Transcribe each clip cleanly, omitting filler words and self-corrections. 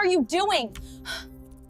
are you doing?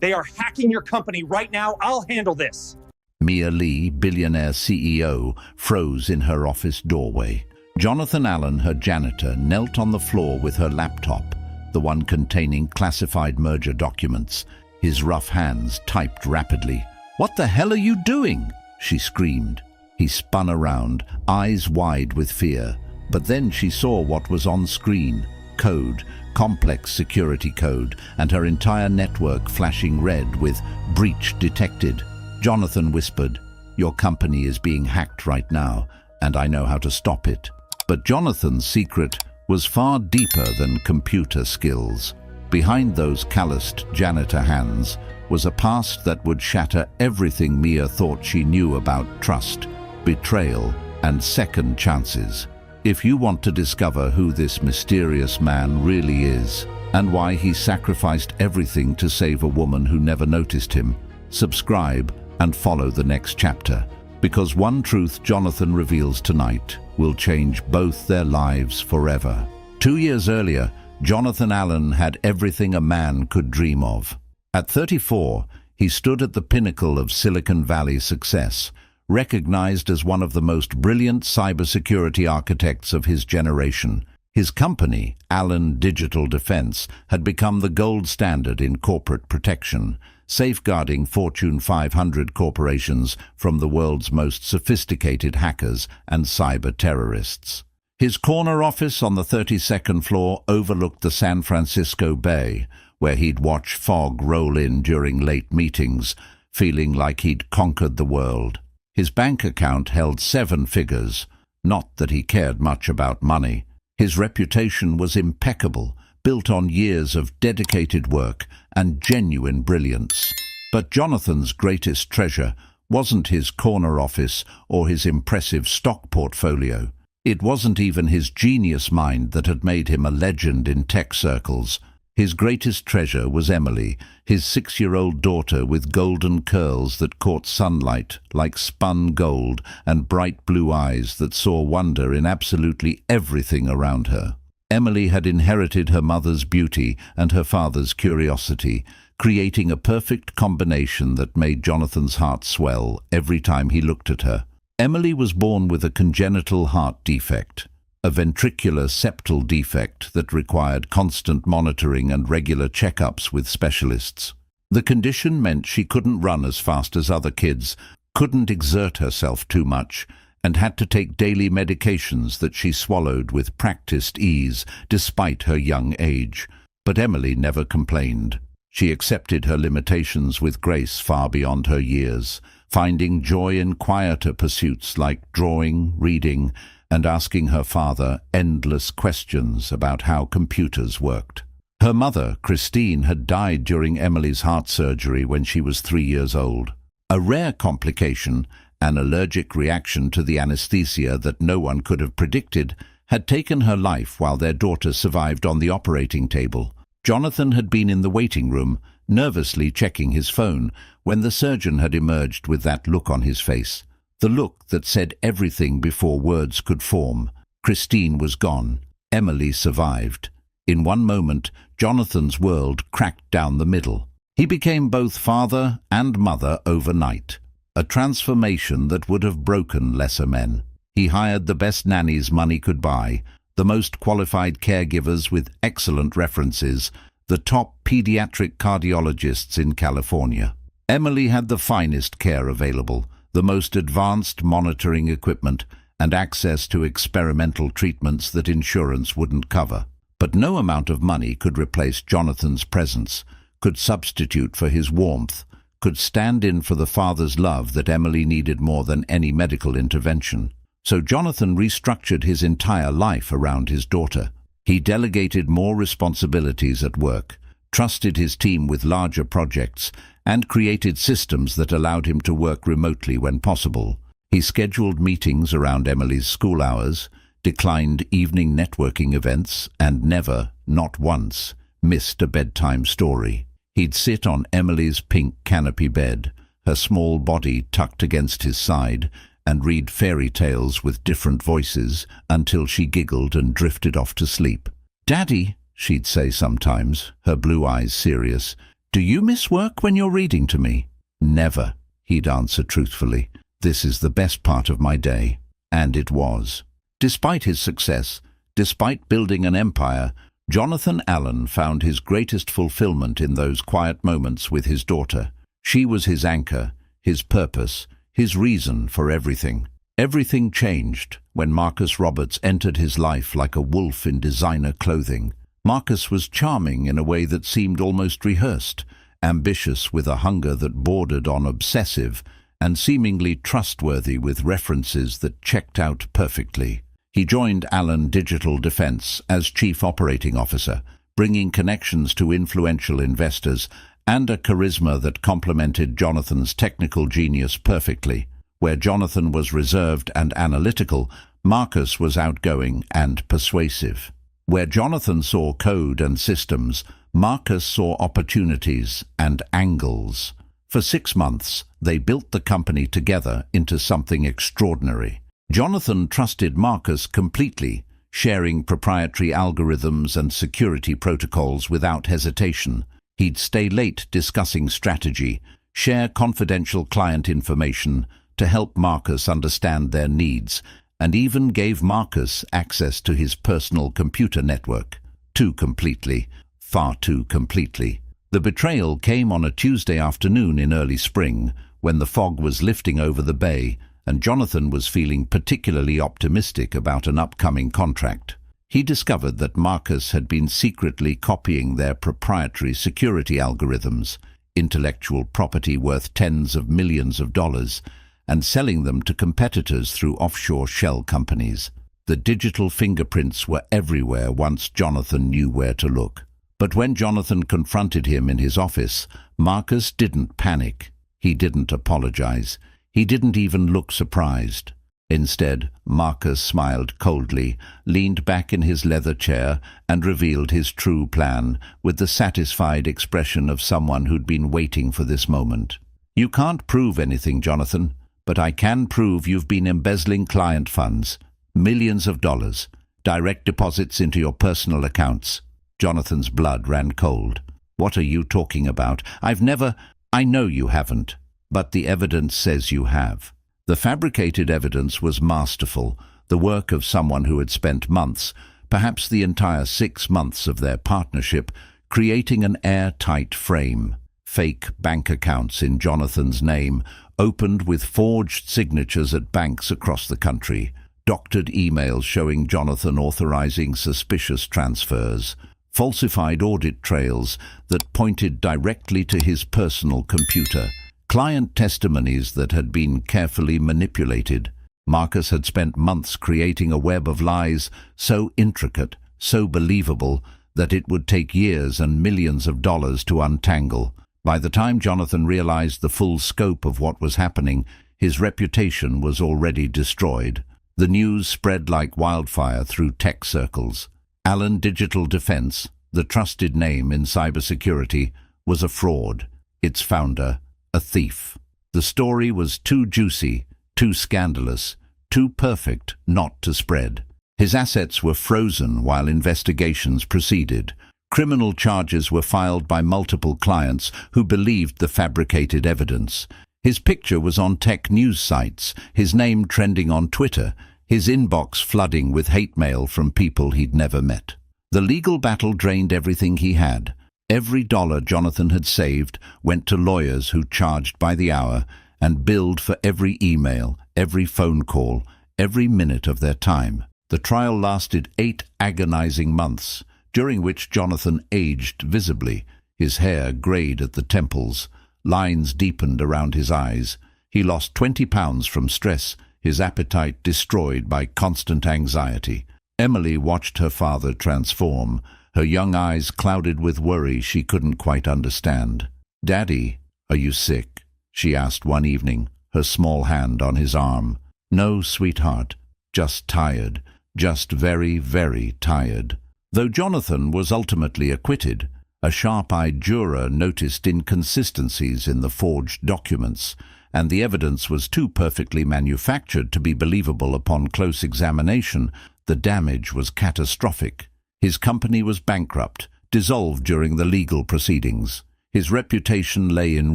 They are hacking your company right now. I'll handle this. Mia Lee, Billionaire CEO, froze in her office doorway. Jonathan Allen, her janitor, knelt on the floor with her laptop, the one containing classified merger documents. His rough hands typed rapidly. "What the hell are you doing?" she screamed. He spun around, eyes wide with fear. But then she saw what was on screen. Code, complex security code, and her entire network flashing red with "breach detected." Jonathan whispered, "Your company is being hacked right now, and I know how to stop it." But Jonathan's secret was far deeper than computer skills. Behind those calloused janitor hands was a past that would shatter everything Mia thought she knew about trust, betrayal, and second chances. If you want to discover who this mysterious man really is and why he sacrificed everything to save a woman who never noticed him, subscribe and follow the next chapter, because one truth Jonathan reveals tonight will change both their lives forever. 2 years earlier, Jonathan Allen had everything a man could dream of. At 34, he stood at the pinnacle of Silicon Valley success, recognized as one of the most brilliant cybersecurity architects of his generation. His company, Allen Digital Defense, had become the gold standard in corporate protection, safeguarding Fortune 500 corporations from the world's most sophisticated hackers and cyber terrorists. His corner office on the 32nd floor overlooked the San Francisco Bay, where he'd watch fog roll in during late meetings, feeling like he'd conquered the world. His bank account held 7 figures, not that he cared much about money. His reputation was impeccable, built on years of dedicated work and genuine brilliance. But Jonathan's greatest treasure wasn't his corner office or his impressive stock portfolio. It wasn't even his genius mind that had made him a legend in tech circles. His greatest treasure was Emily, his 6-year-old daughter with golden curls that caught sunlight like spun gold and bright blue eyes that saw wonder in absolutely everything around her. Emily had inherited her mother's beauty and her father's curiosity, creating a perfect combination that made Jonathan's heart swell every time he looked at her. Emily was born with a congenital heart defect, a ventricular septal defect that required constant monitoring and regular checkups with specialists. The condition meant she couldn't run as fast as other kids, couldn't exert herself too much, and had to take daily medications that she swallowed with practiced ease despite her young age. But Emily never complained. She accepted her limitations with grace far beyond her years, finding joy in quieter pursuits like drawing, reading, and asking her father endless questions about how computers worked. Her mother, Christine, had died during Emily's heart surgery when she was 3 years old. A rare complication, an allergic reaction to the anesthesia that no one could have predicted, had taken her life while their daughter survived on the operating table. Jonathan had been in the waiting room, nervously checking his phone, when the surgeon had emerged with that look on his face. The look that said everything before words could form. Christine was gone. Emily survived. In one moment, Jonathan's world cracked down the middle. He became both father and mother overnight, a transformation that would have broken lesser men. He hired the best nannies money could buy, the most qualified caregivers with excellent references, the top pediatric cardiologists in California. Emily had the finest care available, the most advanced monitoring equipment, and access to experimental treatments that insurance wouldn't cover. But no amount of money could replace Jonathan's presence, could substitute for his warmth, could stand in for the father's love that Emily needed more than any medical intervention. So Jonathan restructured his entire life around his daughter. He delegated more responsibilities at work, trusted his team with larger projects, and created systems that allowed him to work remotely when possible. He scheduled meetings around Emily's school hours, declined evening networking events, and never, not once, missed a bedtime story. He'd sit on Emily's pink canopy bed, her small body tucked against his side, and read fairy tales with different voices until she giggled and drifted off to sleep. "Daddy," she'd say sometimes, her blue eyes serious. "Do you miss work when you're reading to me?" "Never," he'd answer truthfully. "This is the best part of my day." And it was. Despite his success, despite building an empire, Jonathan Allen found his greatest fulfillment in those quiet moments with his daughter. She was his anchor, his purpose, his reason for everything. Everything changed when Marcus Roberts entered his life like a wolf in designer clothing. Marcus was charming in a way that seemed almost rehearsed, ambitious with a hunger that bordered on obsessive, and seemingly trustworthy with references that checked out perfectly. He joined Allen Digital Defense as Chief Operating Officer, bringing connections to influential investors and a charisma that complemented Jonathan's technical genius perfectly. Where Jonathan was reserved and analytical, Marcus was outgoing and persuasive. Where Jonathan saw code and systems, Marcus saw opportunities and angles. For 6 months, they built the company together into something extraordinary. Jonathan trusted Marcus completely, sharing proprietary algorithms and security protocols without hesitation. He'd stay late discussing strategy, share confidential client information to help Marcus understand their needs, and even gave Marcus access to his personal computer network. Too completely, far too completely. The betrayal came on a Tuesday afternoon in early spring, when the fog was lifting over the bay, and Jonathan was feeling particularly optimistic about an upcoming contract. He discovered that Marcus had been secretly copying their proprietary security algorithms, intellectual property worth tens of millions of dollars, and selling them to competitors through offshore shell companies. The digital fingerprints were everywhere once Jonathan knew where to look. But when Jonathan confronted him in his office, Marcus didn't panic. He didn't apologize. He didn't even look surprised. Instead, Marcus smiled coldly, leaned back in his leather chair, and revealed his true plan with the satisfied expression of someone who'd been waiting for this moment. "You can't prove anything, Jonathan, but I can prove you've been embezzling client funds, millions of dollars, direct deposits into your personal accounts." Jonathan's blood ran cold. "What are you talking about? I know you haven't, but the evidence says you have." The fabricated evidence was masterful, the work of someone who had spent months, perhaps the entire 6 months of their partnership, creating an airtight frame. Fake bank accounts in Jonathan's name, opened with forged signatures at banks across the country, doctored emails showing Jonathan authorizing suspicious transfers, falsified audit trails that pointed directly to his personal computer, client testimonies that had been carefully manipulated. Marcus had spent months creating a web of lies so intricate, so believable, that it would take years and millions of dollars to untangle. By the time Jonathan realized the full scope of what was happening, his reputation was already destroyed. The news spread like wildfire through tech circles. Allen Digital Defense, the trusted name in cybersecurity, was a fraud. Its founder, a thief. The story was too juicy, too scandalous, too perfect not to spread. His assets were frozen while investigations proceeded. Criminal charges were filed by multiple clients who believed the fabricated evidence. His picture was on tech news sites, his name trending on Twitter, his inbox flooding with hate mail from people he'd never met. The legal battle drained everything he had. Every dollar Jonathan had saved went to lawyers who charged by the hour and billed for every email, every phone call, every minute of their time. The trial lasted 8 agonizing months, during which Jonathan aged visibly. His hair grayed at the temples, lines deepened around his eyes. He lost 20 pounds from stress, his appetite destroyed by constant anxiety. Emily watched her father transform, her young eyes clouded with worry she couldn't quite understand. "Daddy, are you sick?" she asked one evening, her small hand on his arm. "No, sweetheart, just tired, just very, very tired." Though Jonathan was ultimately acquitted, a sharp-eyed juror noticed inconsistencies in the forged documents, and the evidence was too perfectly manufactured to be believable upon close examination. The damage was catastrophic. His company was bankrupt, dissolved during the legal proceedings. His reputation lay in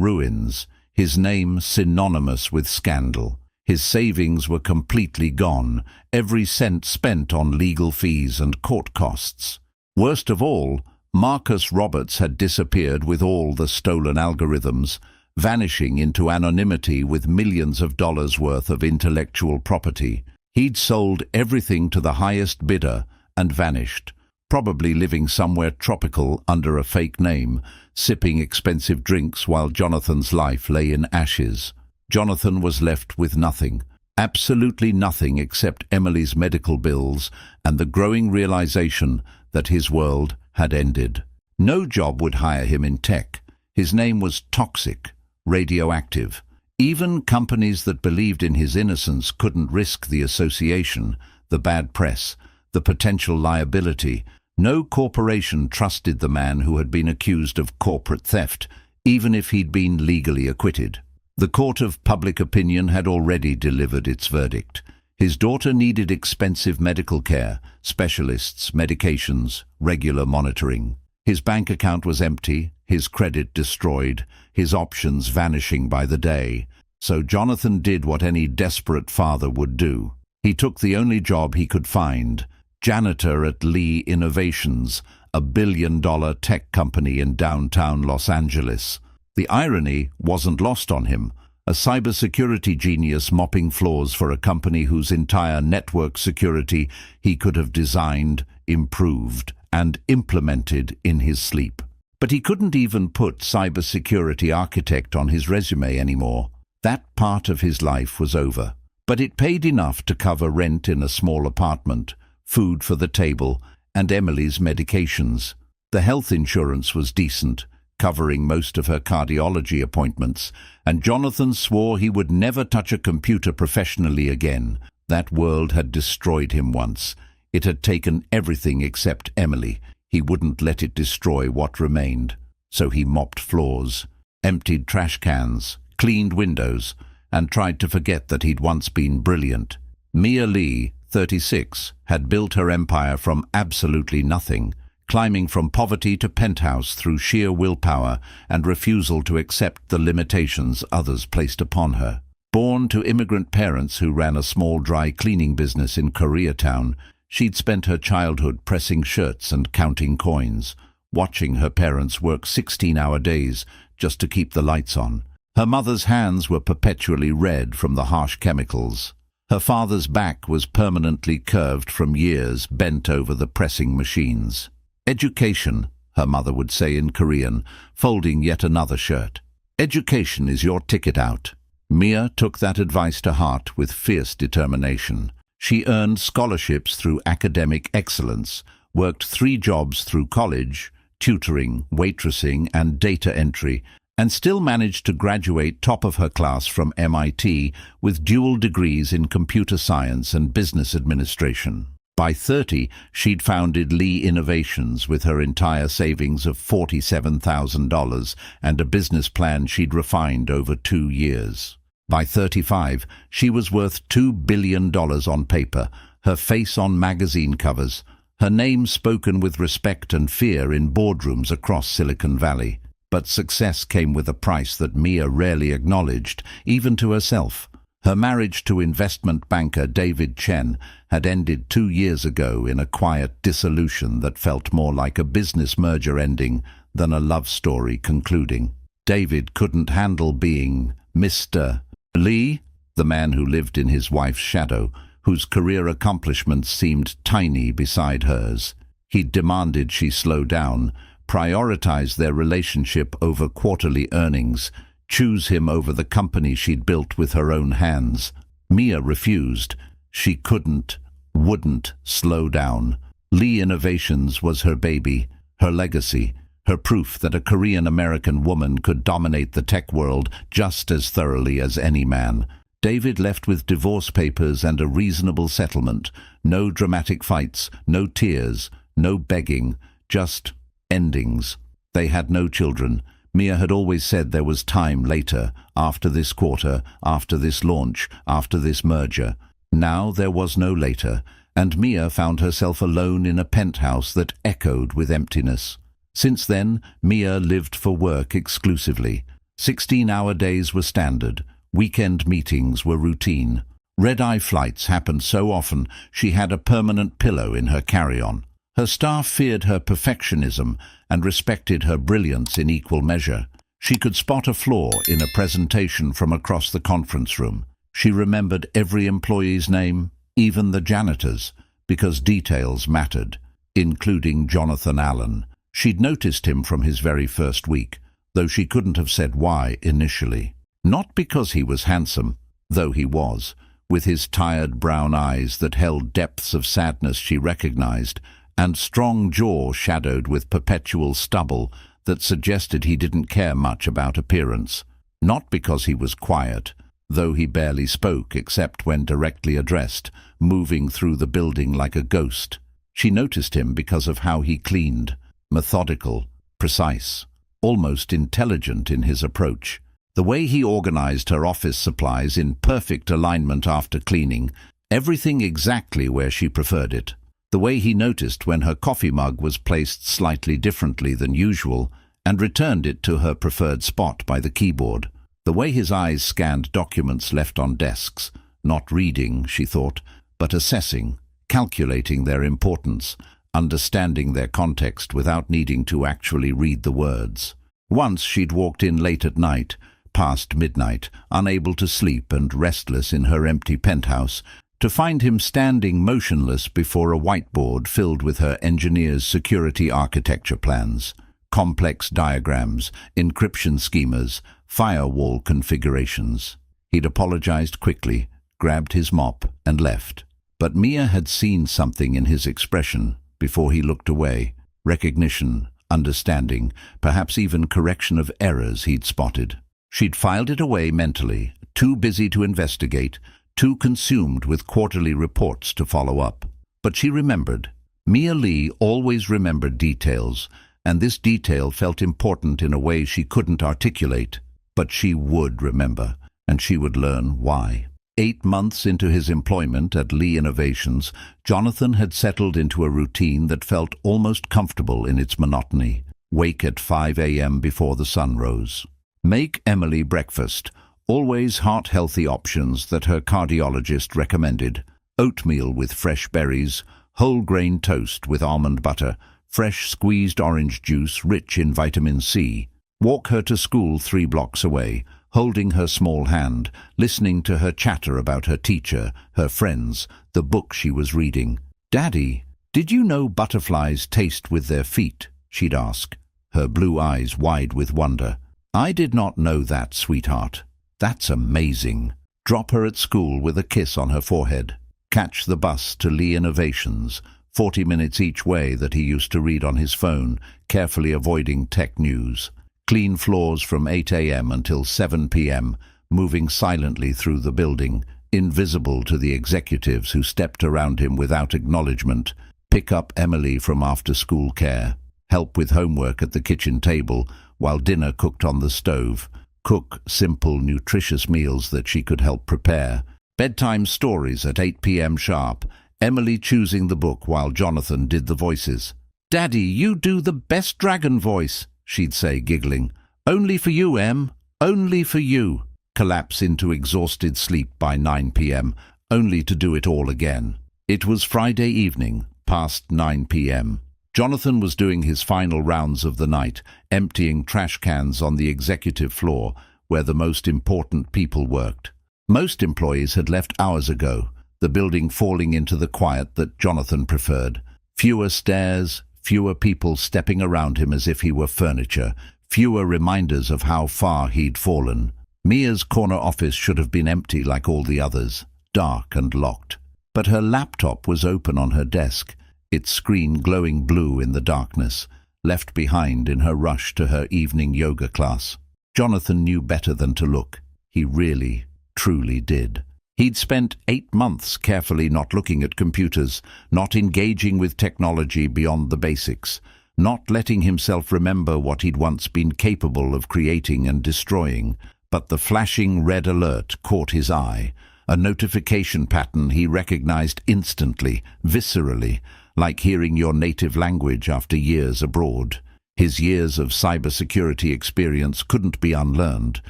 ruins, his name synonymous with scandal. His savings were completely gone, every cent spent on legal fees and court costs. Worst of all, Marcus Roberts had disappeared with all the stolen algorithms, vanishing into anonymity with millions of dollars worth of intellectual property. He'd sold everything to the highest bidder and vanished, probably living somewhere tropical under a fake name, sipping expensive drinks while Jonathan's life lay in ashes. Jonathan was left with nothing, absolutely nothing except Emily's medical bills and the growing realization that his world had ended. No job would hire him in tech. His name was toxic, radioactive. Even companies that believed in his innocence couldn't risk the association, the bad press, the potential liability. No corporation trusted the man who had been accused of corporate theft, even if he'd been legally acquitted. The court of public opinion had already delivered its verdict. His daughter needed expensive medical care, specialists, medications, regular monitoring. His bank account was empty, his credit destroyed, his options vanishing by the day. So Jonathan did what any desperate father would do. He took the only job he could find, janitor at Lee Innovations, a billion-dollar tech company in downtown Los Angeles. The irony wasn't lost on him. A cybersecurity genius mopping floors for a company whose entire network security he could have designed, improved, and implemented in his sleep. But he couldn't even put cybersecurity architect on his resume anymore. That part of his life was over. But it paid enough to cover rent in a small apartment, food for the table, and Emily's medications. The health insurance was decent, covering most of her cardiology appointments, and Jonathan swore he would never touch a computer professionally again. That world had destroyed him once. It had taken everything except Emily. He wouldn't let it destroy what remained. So he mopped floors, emptied trash cans, cleaned windows, and tried to forget that he'd once been brilliant. Mia Lee, 36, had built her empire from absolutely nothing, climbing from poverty to penthouse through sheer willpower and refusal to accept the limitations others placed upon her. Born to immigrant parents who ran a small dry cleaning business in Koreatown, she'd spent her childhood pressing shirts and counting coins, watching her parents work 16-hour days just to keep the lights on. Her mother's hands were perpetually red from the harsh chemicals. Her father's back was permanently curved from years bent over the pressing machines. Education, her mother would say in Korean, folding yet another shirt. Education is your ticket out. Mia took that advice to heart with fierce determination. She earned scholarships through academic excellence, worked 3 jobs through college, tutoring, waitressing, and data entry, and still managed to graduate top of her class from MIT with dual degrees in computer science and business administration. By 30, she'd founded Lee Innovations with her entire savings of $47,000 and a business plan she'd refined over 2 years. By 35, she was worth $2 billion on paper, her face on magazine covers, her name spoken with respect and fear in boardrooms across Silicon Valley. But success came with a price that Mia rarely acknowledged, even to herself. Her marriage to investment banker David Chen had ended 2 years ago in a quiet dissolution that felt more like a business merger ending than a love story concluding. David couldn't handle being Mr. Lee, the man who lived in his wife's shadow, whose career accomplishments seemed tiny beside hers. He demanded she slow down, prioritize their relationship over quarterly earnings, choose him over the company she'd built with her own hands. Mia refused. She couldn't, wouldn't slow down. Lee Innovations was her baby, her legacy, her proof that a Korean-American woman could dominate the tech world just as thoroughly as any man. David left with divorce papers and a reasonable settlement. No dramatic fights, no tears, no begging, just endings. They had no children. Mia had always said there was time later, after this quarter, after this launch, after this merger. Now there was no later, and Mia found herself alone in a penthouse that echoed with emptiness. Since then, Mia lived for work exclusively. 16-hour days were standard. Weekend meetings were routine. Red-eye flights happened so often she had a permanent pillow in her carry-on. Her staff feared her perfectionism and respected her brilliance in equal measure. She could spot a flaw in a presentation from across the conference room. She remembered every employee's name, even the janitor's, because details mattered, including Jonathan Allen. She'd noticed him from his very first week, though she couldn't have said why initially. Not because he was handsome, though he was, with his tired brown eyes that held depths of sadness she recognized, and strong jaw shadowed with perpetual stubble that suggested he didn't care much about appearance. Not because he was quiet, though he barely spoke except when directly addressed, moving through the building like a ghost. She noticed him because of how he cleaned, methodical, precise, almost intelligent in his approach. The way he organized her office supplies in perfect alignment after cleaning, everything exactly where she preferred it. The way he noticed when her coffee mug was placed slightly differently than usual and returned it to her preferred spot by the keyboard. The way his eyes scanned documents left on desks, not reading, she thought, but assessing, calculating their importance, understanding their context without needing to actually read the words. Once she'd walked in late at night, past midnight, unable to sleep and restless in her empty penthouse, to find him standing motionless before a whiteboard filled with her engineer's security architecture plans, complex diagrams, encryption schemas, firewall configurations. He'd apologized quickly, grabbed his mop, and left. But Mia had seen something in his expression before he looked away. Recognition, understanding, perhaps even correction of errors he'd spotted. She'd filed it away mentally, too busy to investigate, too consumed with quarterly reports to follow up. But she remembered. Mia Lee always remembered details, and this detail felt important in a way she couldn't articulate. But she would remember, and she would learn why. 8 months into his employment at Lee Innovations, Jonathan had settled into a routine that felt almost comfortable in its monotony. Wake at 5 a.m. before the sun rose. Make Emily breakfast, always heart-healthy options that her cardiologist recommended. Oatmeal with fresh berries, whole-grain toast with almond butter, fresh squeezed orange juice rich in vitamin C. Walk her to school 3 blocks away, holding her small hand, listening to her chatter about her teacher, her friends, the book she was reading. "Daddy, did you know butterflies taste with their feet?" she'd ask, her blue eyes wide with wonder. "I did not know that, sweetheart." "That's amazing." Drop her at school with a kiss on her forehead. Catch the bus to Lee Innovations, 40 minutes each way that he used to read on his phone, carefully avoiding tech news. Clean floors from 8 a.m. until 7 p.m., moving silently through the building, invisible to the executives who stepped around him without acknowledgement. Pick up Emily from after-school care. Help with homework at the kitchen table while dinner cooked on the stove. Cook simple, nutritious meals that she could help prepare. Bedtime stories at 8 p.m. sharp. Emily choosing the book while Jonathan did the voices. "Daddy, you do the best dragon voice," she'd say, giggling. "Only for you, Em. Only for you." Collapse into exhausted sleep by 9 p.m., only to do it all again. It was Friday evening, past 9 p.m. Jonathan was doing his final rounds of the night, emptying trash cans on the executive floor, where the most important people worked. Most employees had left hours ago, the building falling into the quiet that Jonathan preferred. Fewer stairs, fewer people stepping around him as if he were furniture, fewer reminders of how far he'd fallen. Mia's corner office should have been empty like all the others, dark and locked. But her laptop was open on her desk, its screen glowing blue in the darkness, left behind in her rush to her evening yoga class. Jonathan knew better than to look. He really, truly did. He'd spent 8 months carefully not looking at computers, not engaging with technology beyond the basics, not letting himself remember what he'd once been capable of creating and destroying. But the flashing red alert caught his eye, a notification pattern he recognized instantly, viscerally, like hearing your native language after years abroad. His years of cybersecurity experience couldn't be unlearned,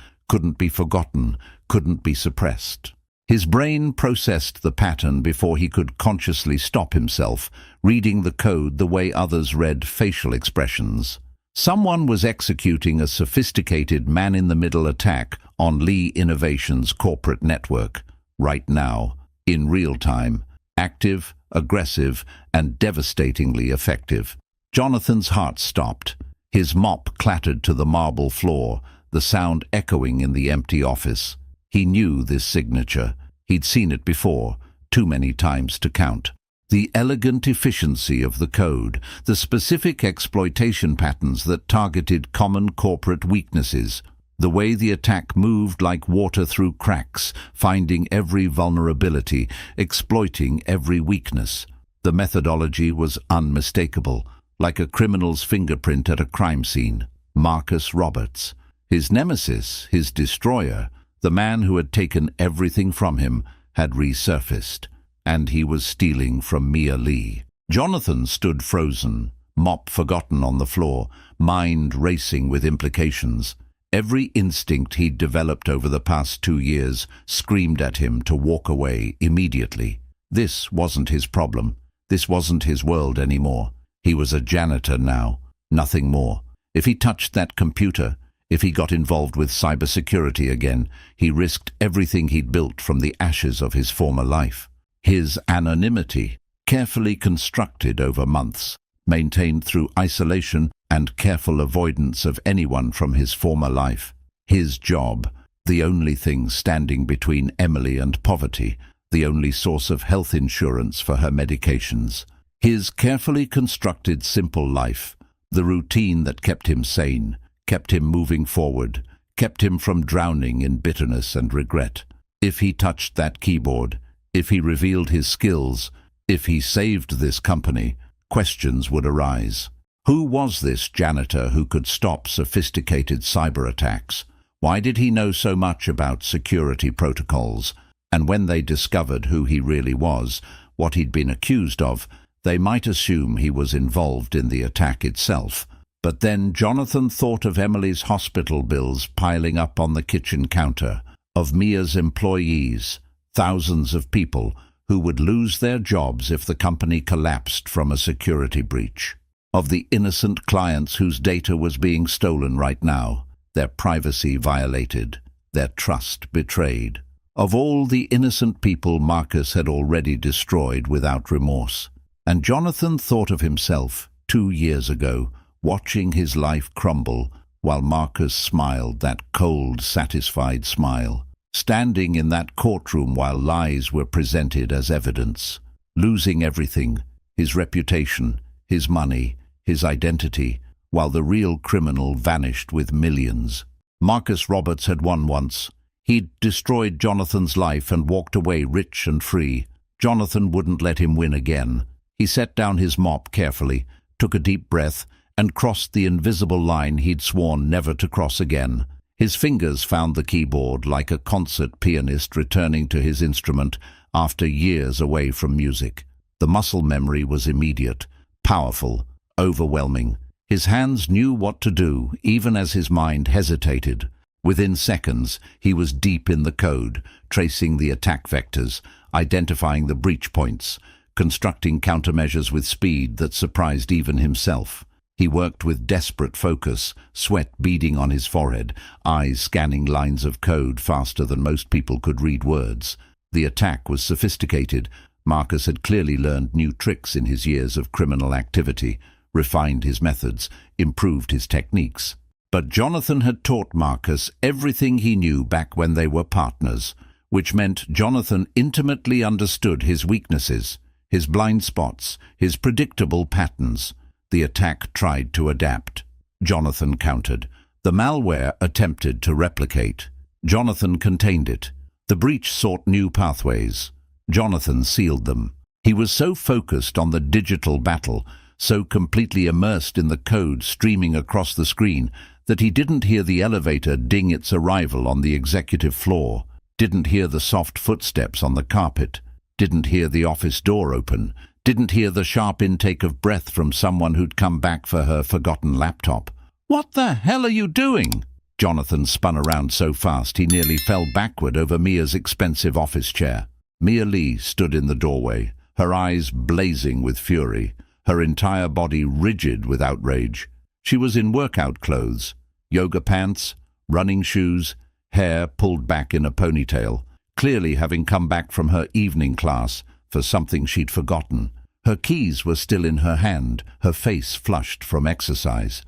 couldn't be forgotten, couldn't be suppressed. His brain processed the pattern before he could consciously stop himself, reading the code the way others read facial expressions. Someone was executing a sophisticated man-in-the-middle attack on Lee Innovation's corporate network, right now, in real time, active, aggressive, and devastatingly effective. Jonathan's heart stopped. His mop clattered to the marble floor, the sound echoing in the empty office. He knew this signature. He'd seen it before, too many times to count. The elegant efficiency of the code, the specific exploitation patterns that targeted common corporate weaknesses, the way the attack moved like water through cracks, finding every vulnerability, exploiting every weakness. The methodology was unmistakable, like a criminal's fingerprint at a crime scene. Marcus Roberts. His nemesis, his destroyer, the man who had taken everything from him, had resurfaced, and he was stealing from Mia Lee. Jonathan stood frozen, mop forgotten on the floor, mind racing with implications. Every instinct he'd developed over the past 2 years screamed at him to walk away immediately. This wasn't his problem. This wasn't his world anymore. He was a janitor now, nothing more. If he touched that computer, if he got involved with cybersecurity again, he risked everything he'd built from the ashes of his former life. His anonymity, carefully constructed over months, maintained through isolation and careful avoidance of anyone from his former life. His job, the only thing standing between Emily and poverty, the only source of health insurance for her medications. His carefully constructed simple life, the routine that kept him sane, kept him moving forward, kept him from drowning in bitterness and regret. If he touched that keyboard, if he revealed his skills, if he saved this company, questions would arise. Who was this janitor who could stop sophisticated cyber attacks? Why did he know so much about security protocols? And when they discovered who he really was, what he'd been accused of, they might assume he was involved in the attack itself. But then Jonathan thought of Emily's hospital bills piling up on the kitchen counter, of Mia's employees, thousands of people who would lose their jobs if the company collapsed from a security breach, of the innocent clients whose data was being stolen right now, their privacy violated, their trust betrayed, of all the innocent people Marcus had already destroyed without remorse. And Jonathan thought of himself 2 years ago, watching his life crumble while Marcus smiled that cold, satisfied smile, standing in that courtroom while lies were presented as evidence, losing everything, his reputation, his money, his identity, while the real criminal vanished with millions. Marcus Roberts had won once. He'd destroyed Jonathan's life and walked away rich and free. Jonathan wouldn't let him win again. He set down his mop carefully, took a deep breath, and crossed the invisible line he'd sworn never to cross again. His fingers found the keyboard like a concert pianist returning to his instrument after years away from music. The muscle memory was immediate, powerful, overwhelming. His hands knew what to do, even as his mind hesitated. Within seconds, he was deep in the code, tracing the attack vectors, identifying the breach points, constructing countermeasures with speed that surprised even himself. He worked with desperate focus, sweat beading on his forehead, eyes scanning lines of code faster than most people could read words. The attack was sophisticated. Marcus had clearly learned new tricks in his years of criminal activity, refined his methods, improved his techniques. But Jonathan had taught Marcus everything he knew back when they were partners, which meant Jonathan intimately understood his weaknesses, his blind spots, his predictable patterns. The attack tried to adapt. Jonathan countered. The malware attempted to replicate. Jonathan contained it. The breach sought new pathways. Jonathan sealed them. He was so focused on the digital battle, so completely immersed in the code streaming across the screen, that he didn't hear the elevator ding its arrival on the executive floor. Didn't hear the soft footsteps on the carpet. Didn't hear the office door open. Didn't hear the sharp intake of breath from someone who'd come back for her forgotten laptop. "What the hell are you doing?" Jonathan spun around so fast he nearly fell backward over Mia's expensive office chair. Mia Lee stood in the doorway, her eyes blazing with fury, her entire body rigid with outrage. She was in workout clothes, yoga pants, running shoes, hair pulled back in a ponytail, clearly having come back from her evening class for something she'd forgotten. Her keys were still in her hand, her face flushed from exercise.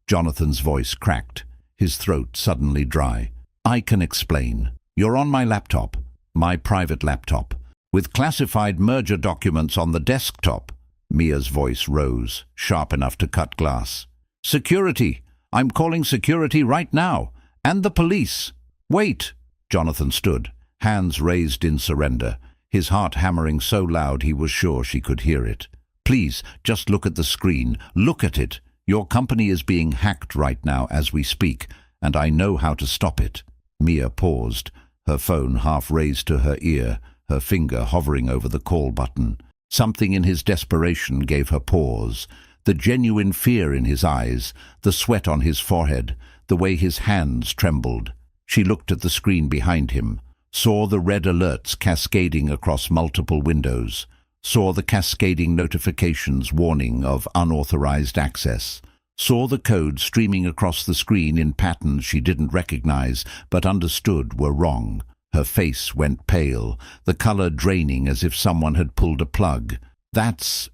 Jonathan's voice cracked, his throat suddenly dry. "I can explain. You're on my laptop, my private laptop, with classified merger documents on the desktop." Mia's voice rose, sharp enough to cut glass. "Security! I'm calling security right now! And the police!" "Wait!" Jonathan stood, hands raised in surrender, his heart hammering so loud he was sure she could hear it. "Please, just look at the screen. Look at it. Your company is being hacked right now as we speak, and I know how to stop it." Mia paused, her phone half raised to her ear, her finger hovering over the call button. Something in his desperation gave her pause. The genuine fear in his eyes, the sweat on his forehead, the way his hands trembled. She looked at the screen behind him, saw the red alerts cascading across multiple windows, saw the cascading notifications warning of unauthorized access, saw the code streaming across the screen in patterns she didn't recognize but understood were wrong. Her face went pale, the color draining as if someone had pulled a plug. That's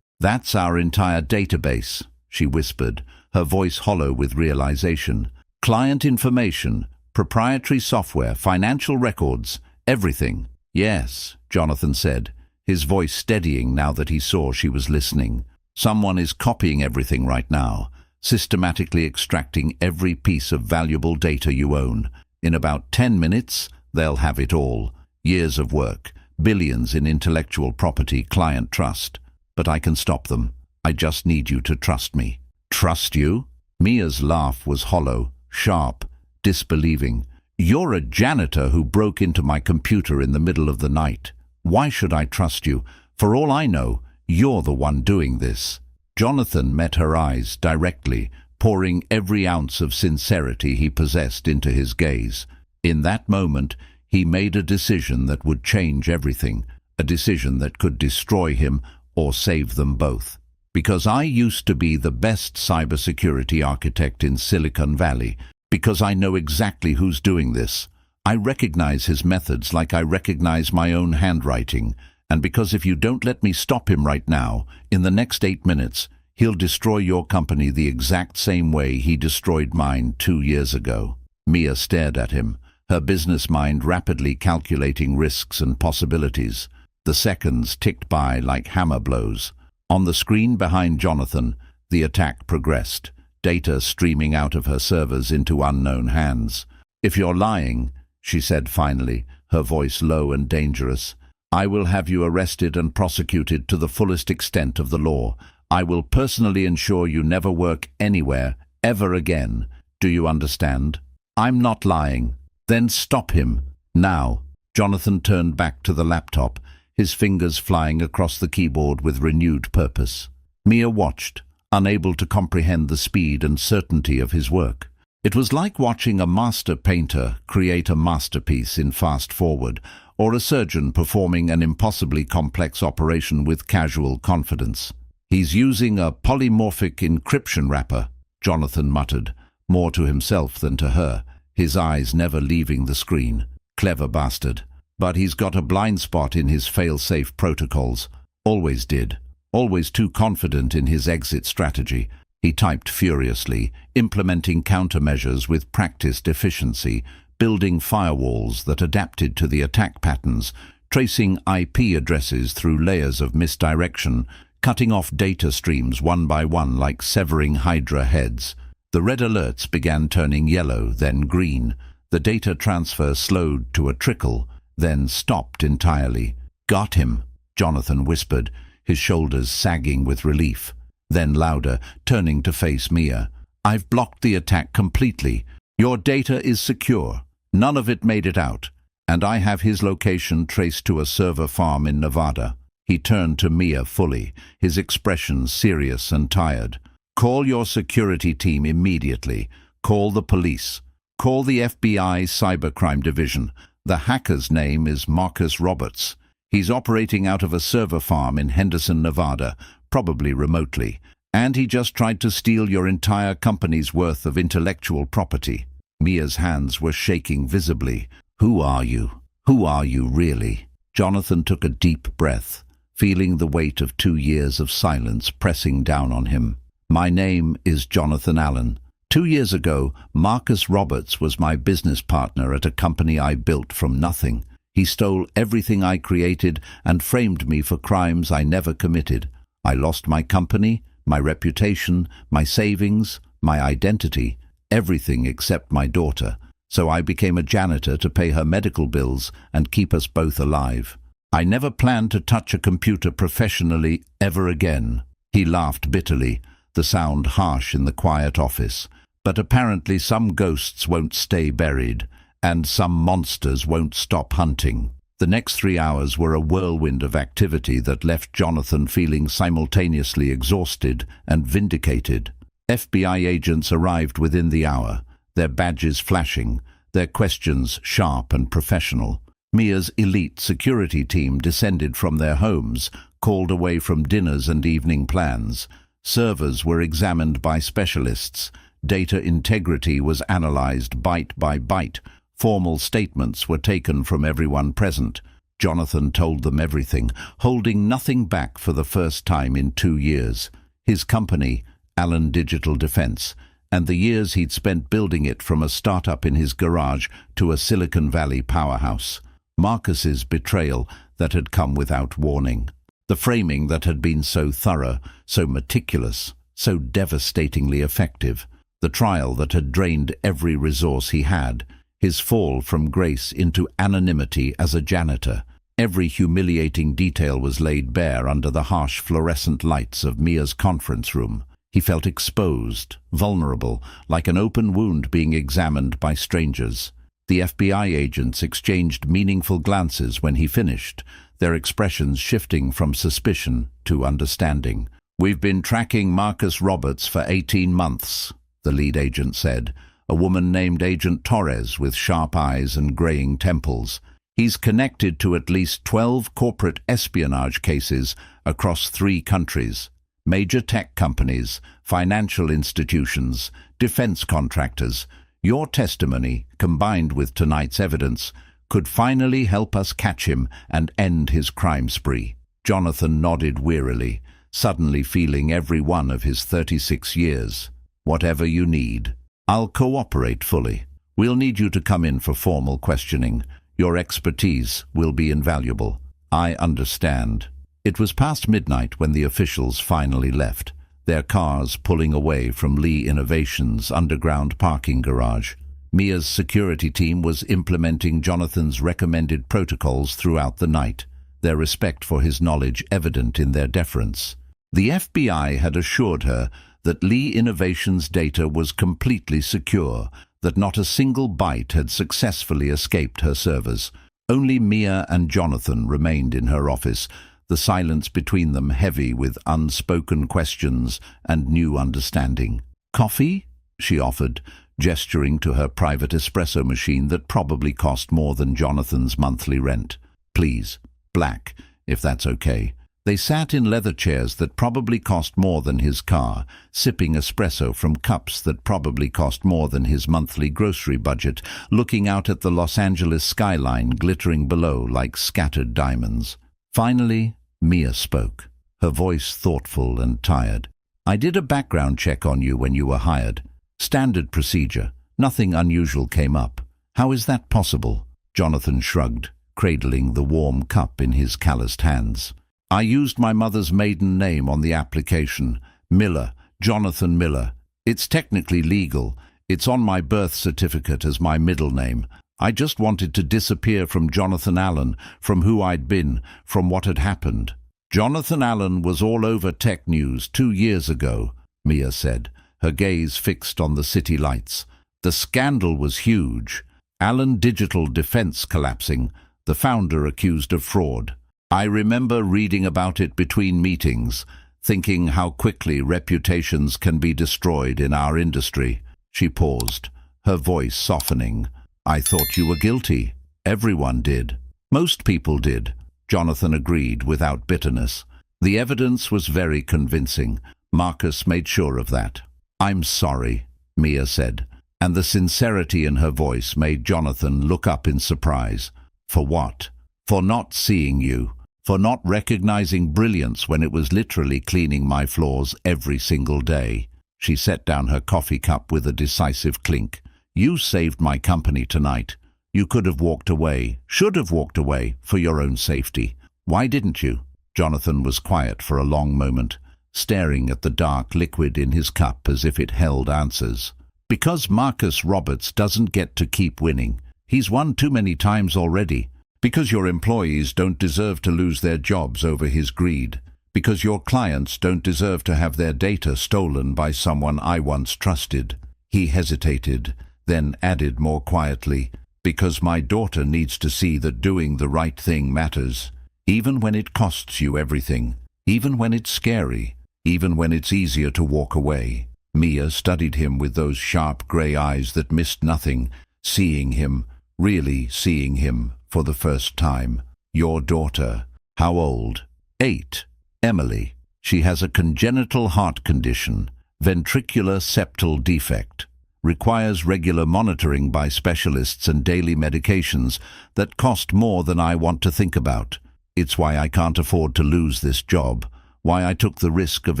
our entire database," she whispered, her voice hollow with realization. "Client information, proprietary software, financial records, everything." "Yes," Jonathan said, his voice steadying now that he saw she was listening. "Someone is copying everything right now, systematically extracting every piece of valuable data you own. In about 10 minutes, they'll have it all. Years of work, billions in intellectual property, client trust. But I can stop them. I just need you to trust me." "Trust you?" Mia's laugh was hollow, sharp, disbelieving. "You're a janitor who broke into my computer in the middle of the night. Why should I trust you? For all I know, you're the one doing this." Jonathan met her eyes directly, pouring every ounce of sincerity he possessed into his gaze. In that moment, he made a decision that would change everything, a decision that could destroy him or save them both. "Because I used to be the best cybersecurity architect in Silicon Valley, because I know exactly who's doing this. I recognize his methods like I recognize my own handwriting, and because if you don't let me stop him right now, in the next 8 minutes, he'll destroy your company the exact same way he destroyed mine 2 years ago." Mia stared at him, her business mind rapidly calculating risks and possibilities. The seconds ticked by like hammer blows. On the screen behind Jonathan, the attack progressed, data streaming out of her servers into unknown hands. "If you're lying," she said finally, her voice low and dangerous, "I will have you arrested and prosecuted to the fullest extent of the law. I will personally ensure you never work anywhere, ever again. Do you understand?" "I'm not lying." "Then stop him, now." Jonathan turned back to the laptop, his fingers flying across the keyboard with renewed purpose. Mia watched, unable to comprehend the speed and certainty of his work. It was like watching a master painter create a masterpiece in fast forward, or a surgeon performing an impossibly complex operation with casual confidence. "He's using a polymorphic encryption wrapper," Jonathan muttered, more to himself than to her, his eyes never leaving the screen. "Clever bastard. But he's got a blind spot in his fail-safe protocols. Always did. Always too confident in his exit strategy." He typed furiously, implementing countermeasures with practiced efficiency, building firewalls that adapted to the attack patterns, tracing IP addresses through layers of misdirection, cutting off data streams one by one like severing Hydra heads. The red alerts began turning yellow, then green. The data transfer slowed to a trickle, then stopped entirely. "Got him," Jonathan whispered, his shoulders sagging with relief. Then louder, turning to face Mia. "I've blocked the attack completely. Your data is secure. None of it made it out. And I have his location traced to a server farm in Nevada. He turned to Mia fully, his expression serious and tired. Call your security team immediately. Call the police. Call the FBI Cybercrime Division. The hacker's name is Marcus Roberts. He's operating out of a server farm in Henderson, Nevada, probably remotely. And he just tried to steal your entire company's worth of intellectual property. Mia's hands were shaking visibly. Who are you? Who are you really? Jonathan took a deep breath, feeling the weight of 2 years of silence pressing down on him. My name is Jonathan Allen. 2 years ago, Marcus Roberts was my business partner at a company I built from nothing. He stole everything I created and framed me for crimes I never committed. I lost my company, my reputation, my savings, my identity, everything except my daughter. So I became a janitor to pay her medical bills and keep us both alive. I never planned to touch a computer professionally ever again. He laughed bitterly, the sound harsh in the quiet office. But apparently some ghosts won't stay buried, and some monsters won't stop hunting. The next 3 hours were a whirlwind of activity that left Jonathan feeling simultaneously exhausted and vindicated. FBI agents arrived within the hour, their badges flashing, their questions sharp and professional. Mia's elite security team descended from their homes, called away from dinners and evening plans. Servers were examined by specialists. Data integrity was analyzed byte by byte. Formal statements were taken from everyone present. Jonathan told them everything, holding nothing back for the first time in 2 years. His company, Allen Digital Defense, and the years he'd spent building it from a startup in his garage to a Silicon Valley powerhouse. Marcus's betrayal that had come without warning. The framing that had been so thorough, so meticulous, so devastatingly effective. The trial that had drained every resource he had. His fall from grace into anonymity as a janitor. Every humiliating detail was laid bare under the harsh fluorescent lights of Mia's conference room. He felt exposed, vulnerable, like an open wound being examined by strangers. The FBI agents exchanged meaningful glances when he finished, their expressions shifting from suspicion to understanding. We've been tracking Marcus Roberts for 18 months, the lead agent said, a woman named Agent Torres with sharp eyes and graying temples. He's connected to at least 12 corporate espionage cases across 3 countries. Major tech companies, financial institutions, defense contractors. Your testimony, combined with tonight's evidence, could finally help us catch him and end his crime spree. Jonathan nodded wearily, suddenly feeling every one of his 36 years. Whatever you need. I'll cooperate fully. We'll need you to come in for formal questioning. Your expertise will be invaluable. I understand. It was past midnight when the officials finally left, their cars pulling away from Lee Innovations' underground parking garage. Mia's security team was implementing Jonathan's recommended protocols throughout the night, their respect for his knowledge evident in their deference. The FBI had assured her that Lee Innovations' data was completely secure, that not a single byte had successfully escaped her servers. Only Mia and Jonathan remained in her office, the silence between them heavy with unspoken questions and new understanding. Coffee? She offered, gesturing to her private espresso machine that probably cost more than Jonathan's monthly rent. Please, black, if that's okay. They sat in leather chairs that probably cost more than his car, sipping espresso from cups that probably cost more than his monthly grocery budget, looking out at the Los Angeles skyline glittering below like scattered diamonds. Finally, Mia spoke, her voice thoughtful and tired. I did a background check on you when you were hired. Standard procedure. Nothing unusual came up. How is that possible? Jonathan shrugged, cradling the warm cup in his calloused hands. I used my mother's maiden name on the application. Miller, Jonathan Miller. It's technically legal. It's on my birth certificate as my middle name. I just wanted to disappear from Jonathan Allen, from who I'd been, from what had happened. Jonathan Allen was all over tech news 2 years ago, Mia said, her gaze fixed on the city lights. The scandal was huge. Allen Digital Defense collapsing, the founder accused of fraud. I remember reading about it between meetings, thinking how quickly reputations can be destroyed in our industry. She paused, her voice softening. I thought you were guilty. Everyone did. Most people did. Jonathan agreed without bitterness. The evidence was very convincing. Marcus made sure of that. I'm sorry, Mia said, and the sincerity in her voice made Jonathan look up in surprise. For what? For not seeing you. For not recognizing brilliance when it was literally cleaning my floors every single day. She set down her coffee cup with a decisive clink. You saved my company tonight. You could have walked away, should have walked away, for your own safety. Why didn't you? Jonathan was quiet for a long moment, staring at the dark liquid in his cup as if it held answers. Because Marcus Roberts doesn't get to keep winning. He's won too many times already. Because your employees don't deserve to lose their jobs over his greed. Because your clients don't deserve to have their data stolen by someone I once trusted. He hesitated, then added more quietly, because my daughter needs to see that doing the right thing matters, even when it costs you everything, even when it's scary, even when it's easier to walk away. Mia studied him with those sharp grey eyes that missed nothing, seeing him, really seeing him, for the first time. Your daughter. How old? 8. Emily. She has a congenital heart condition, ventricular septal defect. Requires regular monitoring by specialists and daily medications that cost more than I want to think about. It's why I can't afford to lose this job, why I took the risk of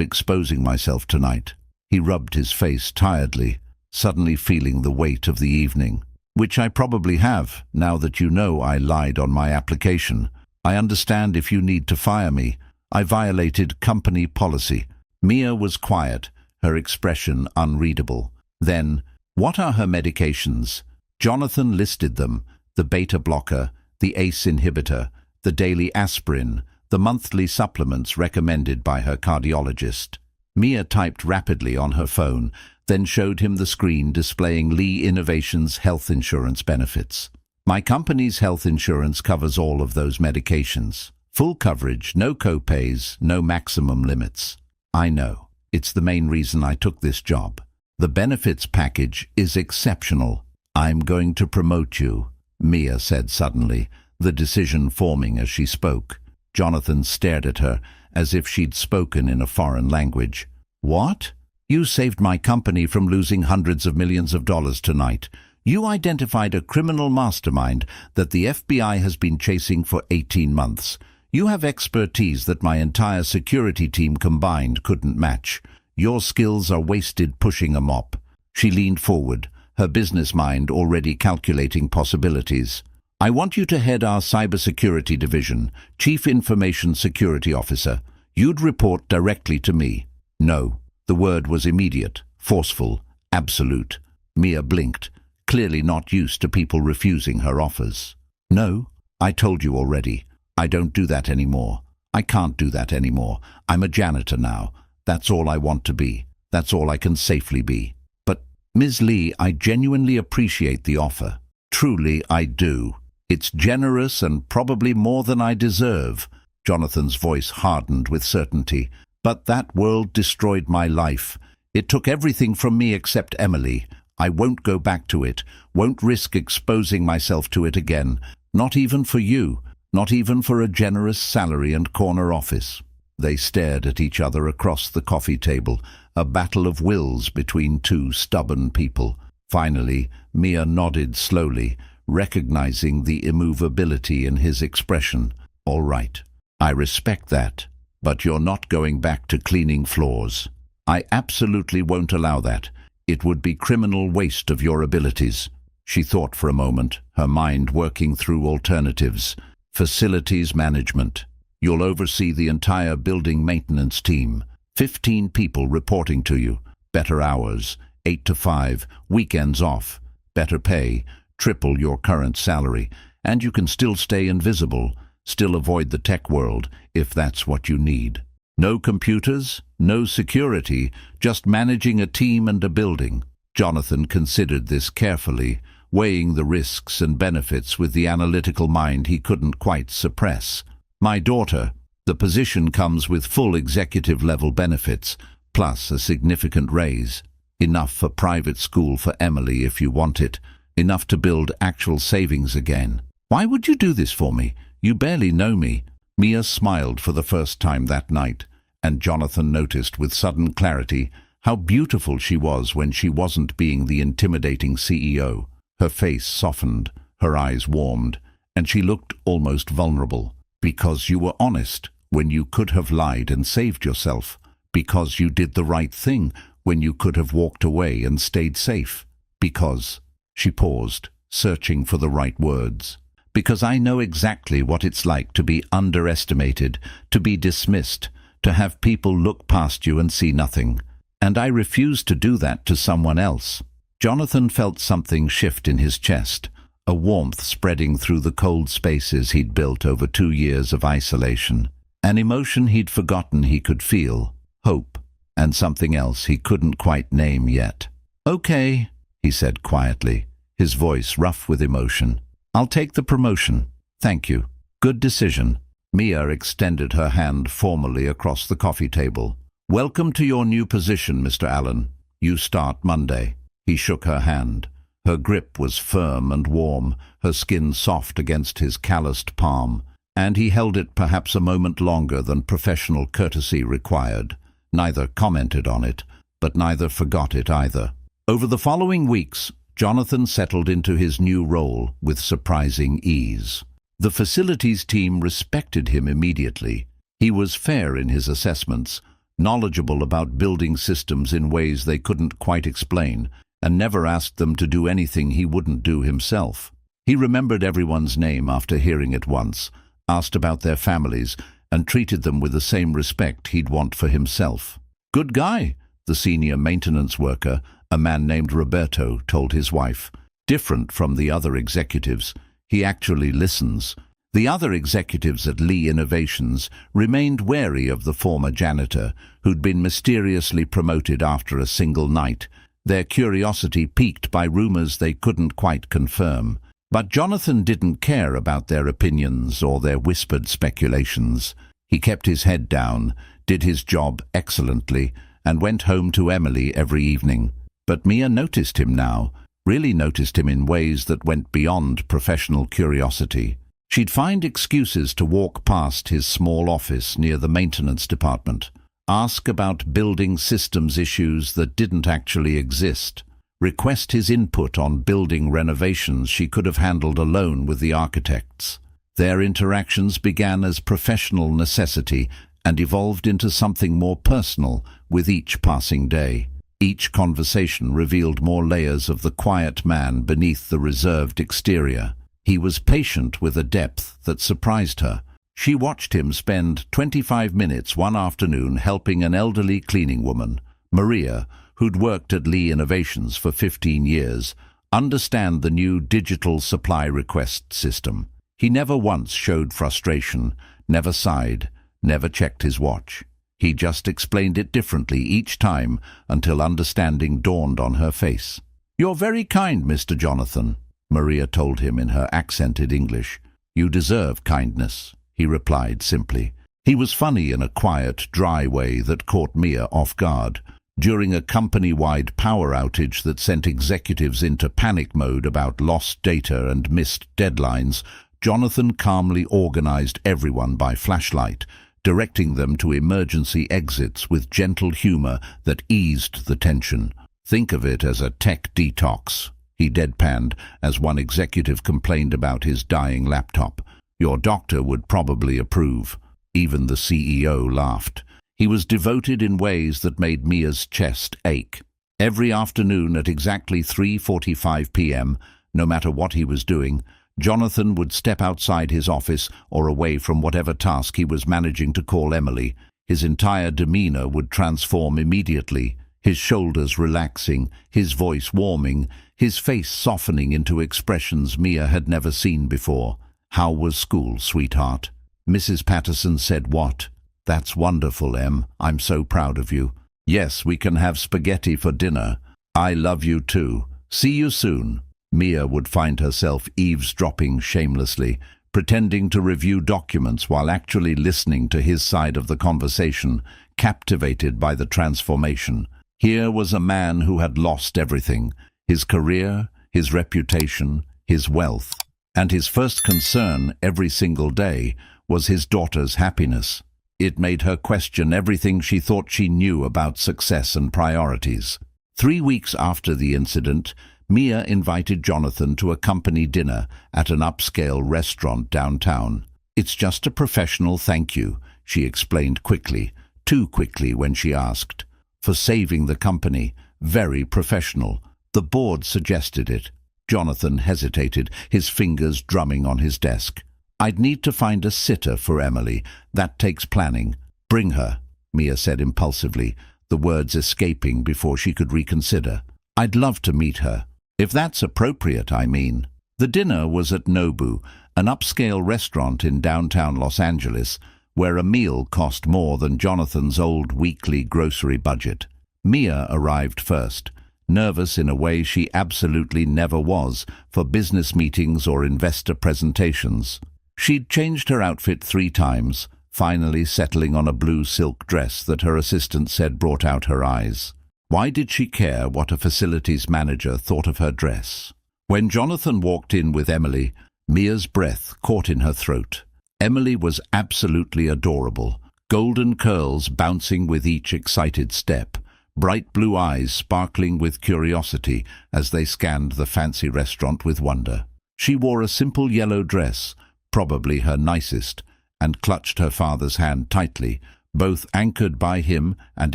exposing myself tonight. He rubbed his face tiredly, suddenly feeling the weight of the evening. Which I probably have, now that you know I lied on my application. I understand if you need to fire me. I violated company policy. Mia was quiet, her expression unreadable. Then, what are her medications? Jonathan listed them: the beta blocker, the ACE inhibitor, the daily aspirin, the monthly supplements recommended by her cardiologist. Mia typed rapidly on her phone, then showed him the screen displaying Lee Innovations' health insurance benefits. My company's health insurance covers all of those medications. Full coverage, no co-pays, no maximum limits. I know. It's the main reason I took this job. The benefits package is exceptional. I'm going to promote you, Mia said suddenly, the decision forming as she spoke. Jonathan stared at her as if she'd spoken in a foreign language. What? You saved my company from losing hundreds of millions of dollars tonight. You identified a criminal mastermind that the FBI has been chasing for 18 months. You have expertise that my entire security team combined couldn't match. Your skills are wasted pushing a mop. She leaned forward, her business mind already calculating possibilities. I want you to head our cybersecurity division, Chief Information Security Officer. You'd report directly to me. No. The word was immediate, forceful, absolute. Mia blinked, clearly not used to people refusing her offers. No, I told you already. I don't do that anymore. I can't do that anymore. I'm a janitor now. That's all I want to be. That's all I can safely be. But, Ms. Lee, I genuinely appreciate the offer. Truly, I do. It's generous and probably more than I deserve. Jonathan's voice hardened with certainty. But that world destroyed my life. It took everything from me except Emily. I won't go back to it, won't risk exposing myself to it again. Not even for you, not even for a generous salary and corner office. They stared at each other across the coffee table, a battle of wills between two stubborn people. Finally, Mia nodded slowly, recognizing the immovability in his expression. All right, I respect that. But you're not going back to cleaning floors. I absolutely won't allow that. It would be criminal waste of your abilities. She thought for a moment, her mind working through alternatives. Facilities management. You'll oversee the entire building maintenance team. 15 people reporting to you. Better hours, 8 to 5, weekends off. Better pay, triple your current salary. And you can still stay invisible. Still avoid the tech world, if that's what you need. No computers, no security, just managing a team and a building. Jonathan considered this carefully, weighing the risks and benefits with the analytical mind he couldn't quite suppress. "My daughter, the position comes with full executive-level benefits, plus a significant raise. Enough for private school for Emily if you want it, enough to build actual savings again." "Why would you do this for me? You barely know me." Mia smiled for the first time that night, and Jonathan noticed with sudden clarity how beautiful she was when she wasn't being the intimidating CEO. Her face softened, her eyes warmed, and she looked almost vulnerable. "Because you were honest when you could have lied and saved yourself. Because you did the right thing when you could have walked away and stayed safe. Because—" She paused, searching for the right words. "Because I know exactly what it's like to be underestimated, to be dismissed, to have people look past you and see nothing. And I refuse to do that to someone else." Jonathan felt something shift in his chest, a warmth spreading through the cold spaces he'd built over 2 years of isolation. An emotion he'd forgotten he could feel, hope, and something else he couldn't quite name yet. "Okay," he said quietly, his voice rough with emotion. "I'll take the promotion. Thank you. Good decision." Mia extended her hand formally across the coffee table. "Welcome to your new position, Mr. Allen. You start Monday." He shook her hand. Her grip was firm and warm, her skin soft against his calloused palm, and he held it perhaps a moment longer than professional courtesy required. Neither commented on it, but neither forgot it either. Over the following weeks, Jonathan settled into his new role with surprising ease. The facilities team respected him immediately. He was fair in his assessments, knowledgeable about building systems in ways they couldn't quite explain, and never asked them to do anything he wouldn't do himself. He remembered everyone's name after hearing it once, asked about their families, and treated them with the same respect he'd want for himself. "Good guy," the senior maintenance worker, a man named Roberto, told his wife. "Different from the other executives. He actually listens." The other executives at Lee Innovations remained wary of the former janitor, who'd been mysteriously promoted after a single night, their curiosity piqued by rumors they couldn't quite confirm. But Jonathan didn't care about their opinions or their whispered speculations. He kept his head down, did his job excellently, and went home to Emily every evening. But Mia noticed him now, really noticed him in ways that went beyond professional curiosity. She'd find excuses to walk past his small office near the maintenance department, ask about building systems issues that didn't actually exist, request his input on building renovations she could have handled alone with the architects. Their interactions began as professional necessity and evolved into something more personal with each passing day. Each conversation revealed more layers of the quiet man beneath the reserved exterior. He was patient with a depth that surprised her. She watched him spend 25 minutes one afternoon helping an elderly cleaning woman, Maria, who'd worked at Lee Innovations for 15 years, understand the new digital supply request system. He never once showed frustration, never sighed, never checked his watch. He just explained it differently each time until understanding dawned on her face. "You're very kind, Mr. Jonathan," Maria told him in her accented English. "You deserve kindness," he replied simply. He was funny in a quiet, dry way that caught Mia off guard. During a company-wide power outage that sent executives into panic mode about lost data and missed deadlines, Jonathan calmly organized everyone by flashlight, directing them to emergency exits with gentle humor that eased the tension. "Think of it as a tech detox," he deadpanned as one executive complained about his dying laptop. "Your doctor would probably approve." Even the CEO laughed. He was devoted in ways that made Mia's chest ache. Every afternoon at exactly 3:45 p.m., no matter what he was doing, Jonathan would step outside his office or away from whatever task he was managing to call Emily. His entire demeanor would transform immediately, his shoulders relaxing, his voice warming, his face softening into expressions Mia had never seen before. "How was school, sweetheart?" Mrs. Patterson said, "What? That's wonderful, Em. I'm so proud of you." "Yes, we can have spaghetti for dinner." "I love you too. See you soon." Mia would find herself eavesdropping shamelessly, pretending to review documents while actually listening to his side of the conversation, captivated by the transformation. Here was a man who had lost everything: his career, his reputation, his wealth, and his first concern every single day was his daughter's happiness. It made her question everything she thought she knew about success and priorities. 3 weeks after the incident, Mia invited Jonathan to a company dinner at an upscale restaurant downtown. "It's just a professional thank you," she explained quickly, too quickly when she asked. "For saving the company. Very professional. The board suggested it." Jonathan hesitated, his fingers drumming on his desk. "I'd need to find a sitter for Emily. That takes planning." "Bring her," Mia said impulsively, the words escaping before she could reconsider. "I'd love to meet her. If that's appropriate, I mean." The dinner was at Nobu, an upscale restaurant in downtown Los Angeles, where a meal cost more than Jonathan's old weekly grocery budget. Mia arrived first, nervous in a way she absolutely never was for business meetings or investor presentations. She'd changed her outfit 3 times, finally settling on a blue silk dress that her assistant said brought out her eyes. Why did she care what a facilities manager thought of her dress? When Jonathan walked in with Emily, Mia's breath caught in her throat. Emily was absolutely adorable, golden curls bouncing with each excited step, bright blue eyes sparkling with curiosity as they scanned the fancy restaurant with wonder. She wore a simple yellow dress, probably her nicest, and clutched her father's hand tightly, both anchored by him and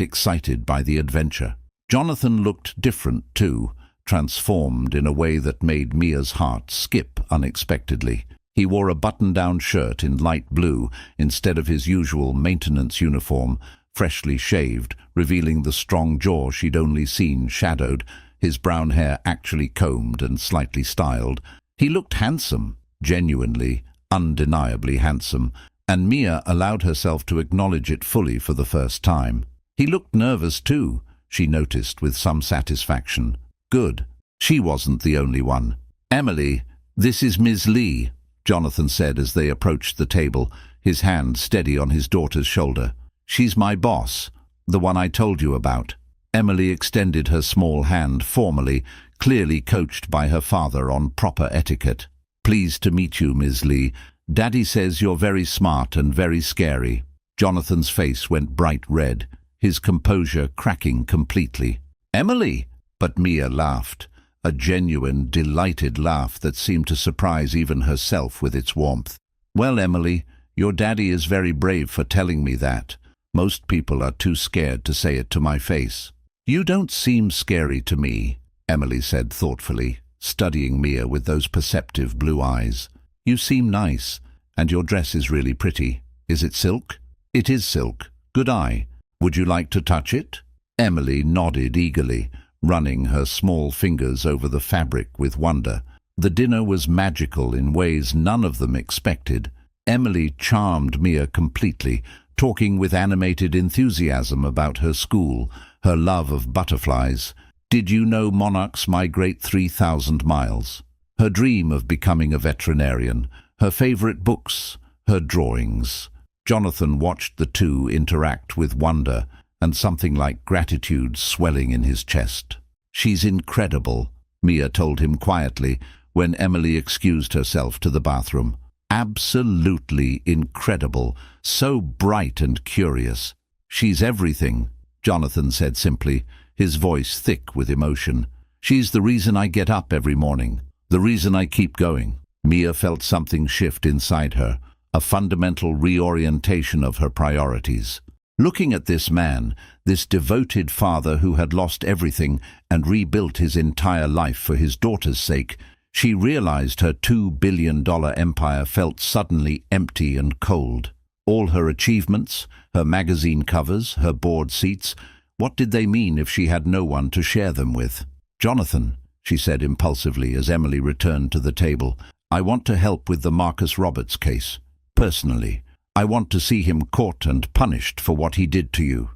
excited by the adventure. Jonathan looked different too, transformed in a way that made Mia's heart skip unexpectedly. He wore a button-down shirt in light blue instead of his usual maintenance uniform, freshly shaved, revealing the strong jaw she'd only seen shadowed, his brown hair actually combed and slightly styled. He looked handsome, genuinely, undeniably handsome, and Mia allowed herself to acknowledge it fully for the first time. He looked nervous too, she noticed with some satisfaction. Good. She wasn't the only one. "Emily, this is Ms. Lee," Jonathan said as they approached the table, his hand steady on his daughter's shoulder. "She's my boss, the one I told you about." Emily extended her small hand formally, clearly coached by her father on proper etiquette. "Pleased to meet you, Ms. Lee. Daddy says you're very smart and very scary." Jonathan's face went bright red, his composure cracking completely. "Emily!" But Mia laughed, a genuine, delighted laugh that seemed to surprise even herself with its warmth. "Well, Emily, your daddy is very brave for telling me that. Most people are too scared to say it to my face." "You don't seem scary to me," Emily said thoughtfully, studying Mia with those perceptive blue eyes. "You seem nice, and your dress is really pretty. Is it silk?" "It is silk. Good eye. Would you like to touch it?" Emily nodded eagerly, running her small fingers over the fabric with wonder. The dinner was magical in ways none of them expected. Emily charmed Mia completely, talking with animated enthusiasm about her school, her love of butterflies. Did you know monarchs migrate 3,000 miles? Her dream of becoming a veterinarian, her favorite books, her drawings. Jonathan watched the two interact with wonder and something like gratitude swelling in his chest. "She's incredible," Mia told him quietly when Emily excused herself to the bathroom. "Absolutely incredible, so bright and curious." "She's everything," Jonathan said simply, his voice thick with emotion. "She's the reason I get up every morning, the reason I keep going." Mia felt something shift inside her, a fundamental reorientation of her priorities. Looking at this man, this devoted father who had lost everything and rebuilt his entire life for his daughter's sake, she realized her $2 billion empire felt suddenly empty and cold. All her achievements, her magazine covers, her board seats, what did they mean if she had no one to share them with? "Jonathan," she said impulsively as Emily returned to the table, "I want to help with the Marcus Roberts case. Personally, I want to see him caught and punished for what he did to you."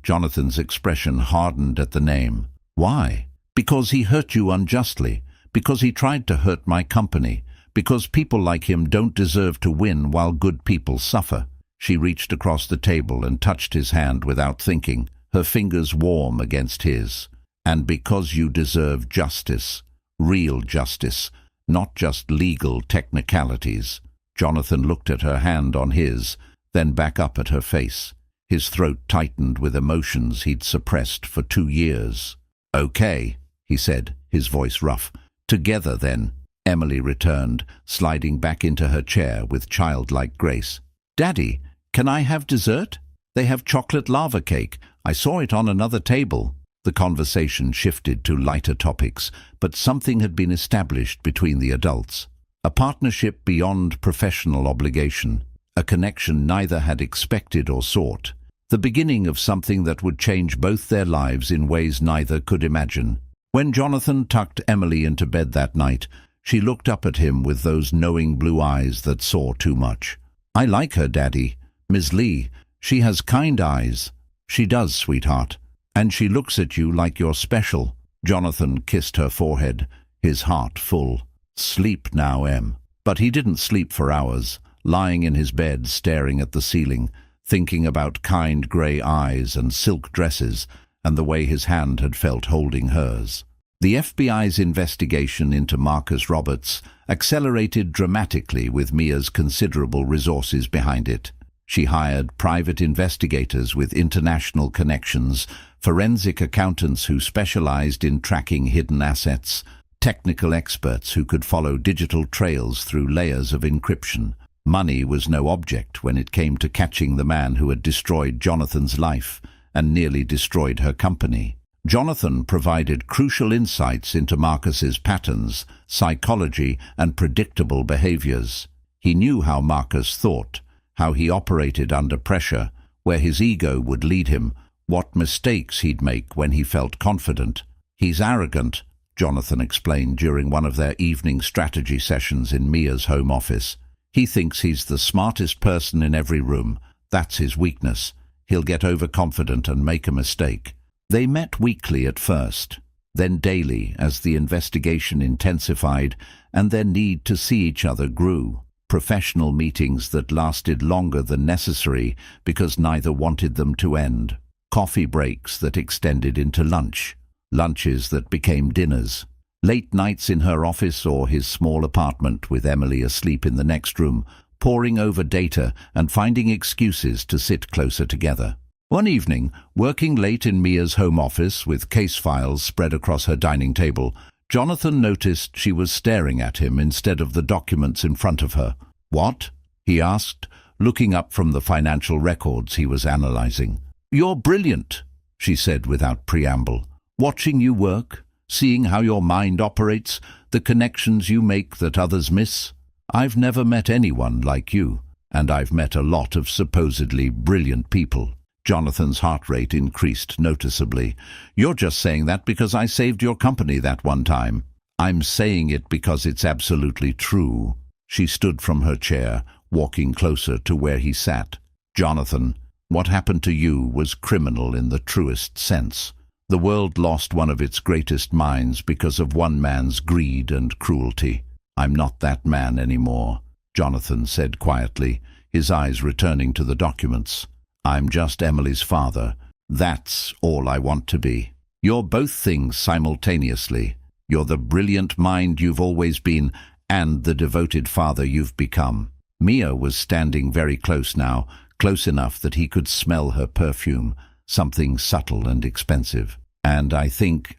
Jonathan's expression hardened at the name. "Why?" "Because he hurt you unjustly. Because he tried to hurt my company. Because people like him don't deserve to win while good people suffer." She reached across the table and touched his hand without thinking, her fingers warm against his. "And because you deserve justice. Real justice, not just legal technicalities." Jonathan looked at her hand on his, then back up at her face. His throat tightened with emotions he'd suppressed for 2 years. "Okay," he said, his voice rough. "Together, then." Emily returned, sliding back into her chair with childlike grace. "Daddy, can I have dessert? They have chocolate lava cake. I saw it on another table." The conversation shifted to lighter topics, but something had been established between the adults. A partnership beyond professional obligation, a connection neither had expected or sought. The beginning of something that would change both their lives in ways neither could imagine. When Jonathan tucked Emily into bed that night, she looked up at him with those knowing blue eyes that saw too much. "I like her, Daddy. Miss Lee, she has kind eyes." "She does, sweetheart. And she looks at you like you're special." Jonathan kissed her forehead, his heart full. "Sleep now, Em." But he didn't sleep for hours, lying in his bed staring at the ceiling, thinking about kind grey eyes and silk dresses and the way his hand had felt holding hers. The FBI's investigation into Marcus Roberts accelerated dramatically with Mia's considerable resources behind it. She hired private investigators with international connections, forensic accountants who specialized in tracking hidden assets, technical experts who could follow digital trails through layers of encryption. Money was no object when it came to catching the man who had destroyed Jonathan's life and nearly destroyed her company. Jonathan provided crucial insights into Marcus's patterns, psychology, and predictable behaviors. He knew how Marcus thought, how he operated under pressure, where his ego would lead him, what mistakes he'd make when he felt confident. "He's arrogant," Jonathan explained during one of their evening strategy sessions in Mia's home office. "He thinks he's the smartest person in every room. That's his weakness. He'll get overconfident and make a mistake." They met weekly at first, then daily as the investigation intensified and their need to see each other grew. Professional meetings that lasted longer than necessary because neither wanted them to end. Coffee breaks that extended into lunch. Lunches that became dinners. Late nights in her office or his small apartment with Emily asleep in the next room, poring over data and finding excuses to sit closer together. One evening, working late in Mia's home office with case files spread across her dining table, Jonathan noticed she was staring at him instead of the documents in front of her. "What?" he asked, looking up from the financial records he was analyzing. "You're brilliant," she said without preamble. "Watching you work, seeing how your mind operates, the connections you make that others miss. I've never met anyone like you, and I've met a lot of supposedly brilliant people." Jonathan's heart rate increased noticeably. "You're just saying that because I saved your company that one time." "I'm saying it because it's absolutely true." She stood from her chair, walking closer to where he sat. "Jonathan, what happened to you was criminal in the truest sense. The world lost one of its greatest minds because of one man's greed and cruelty. I'm not that man anymore," Jonathan said quietly, his eyes returning to the documents. "I'm just Emily's father. That's all I want to be. You're both things simultaneously. You're the brilliant mind you've always been and the devoted father you've become." Mia was standing very close now, close enough that he could smell her perfume, something subtle and expensive. "And I think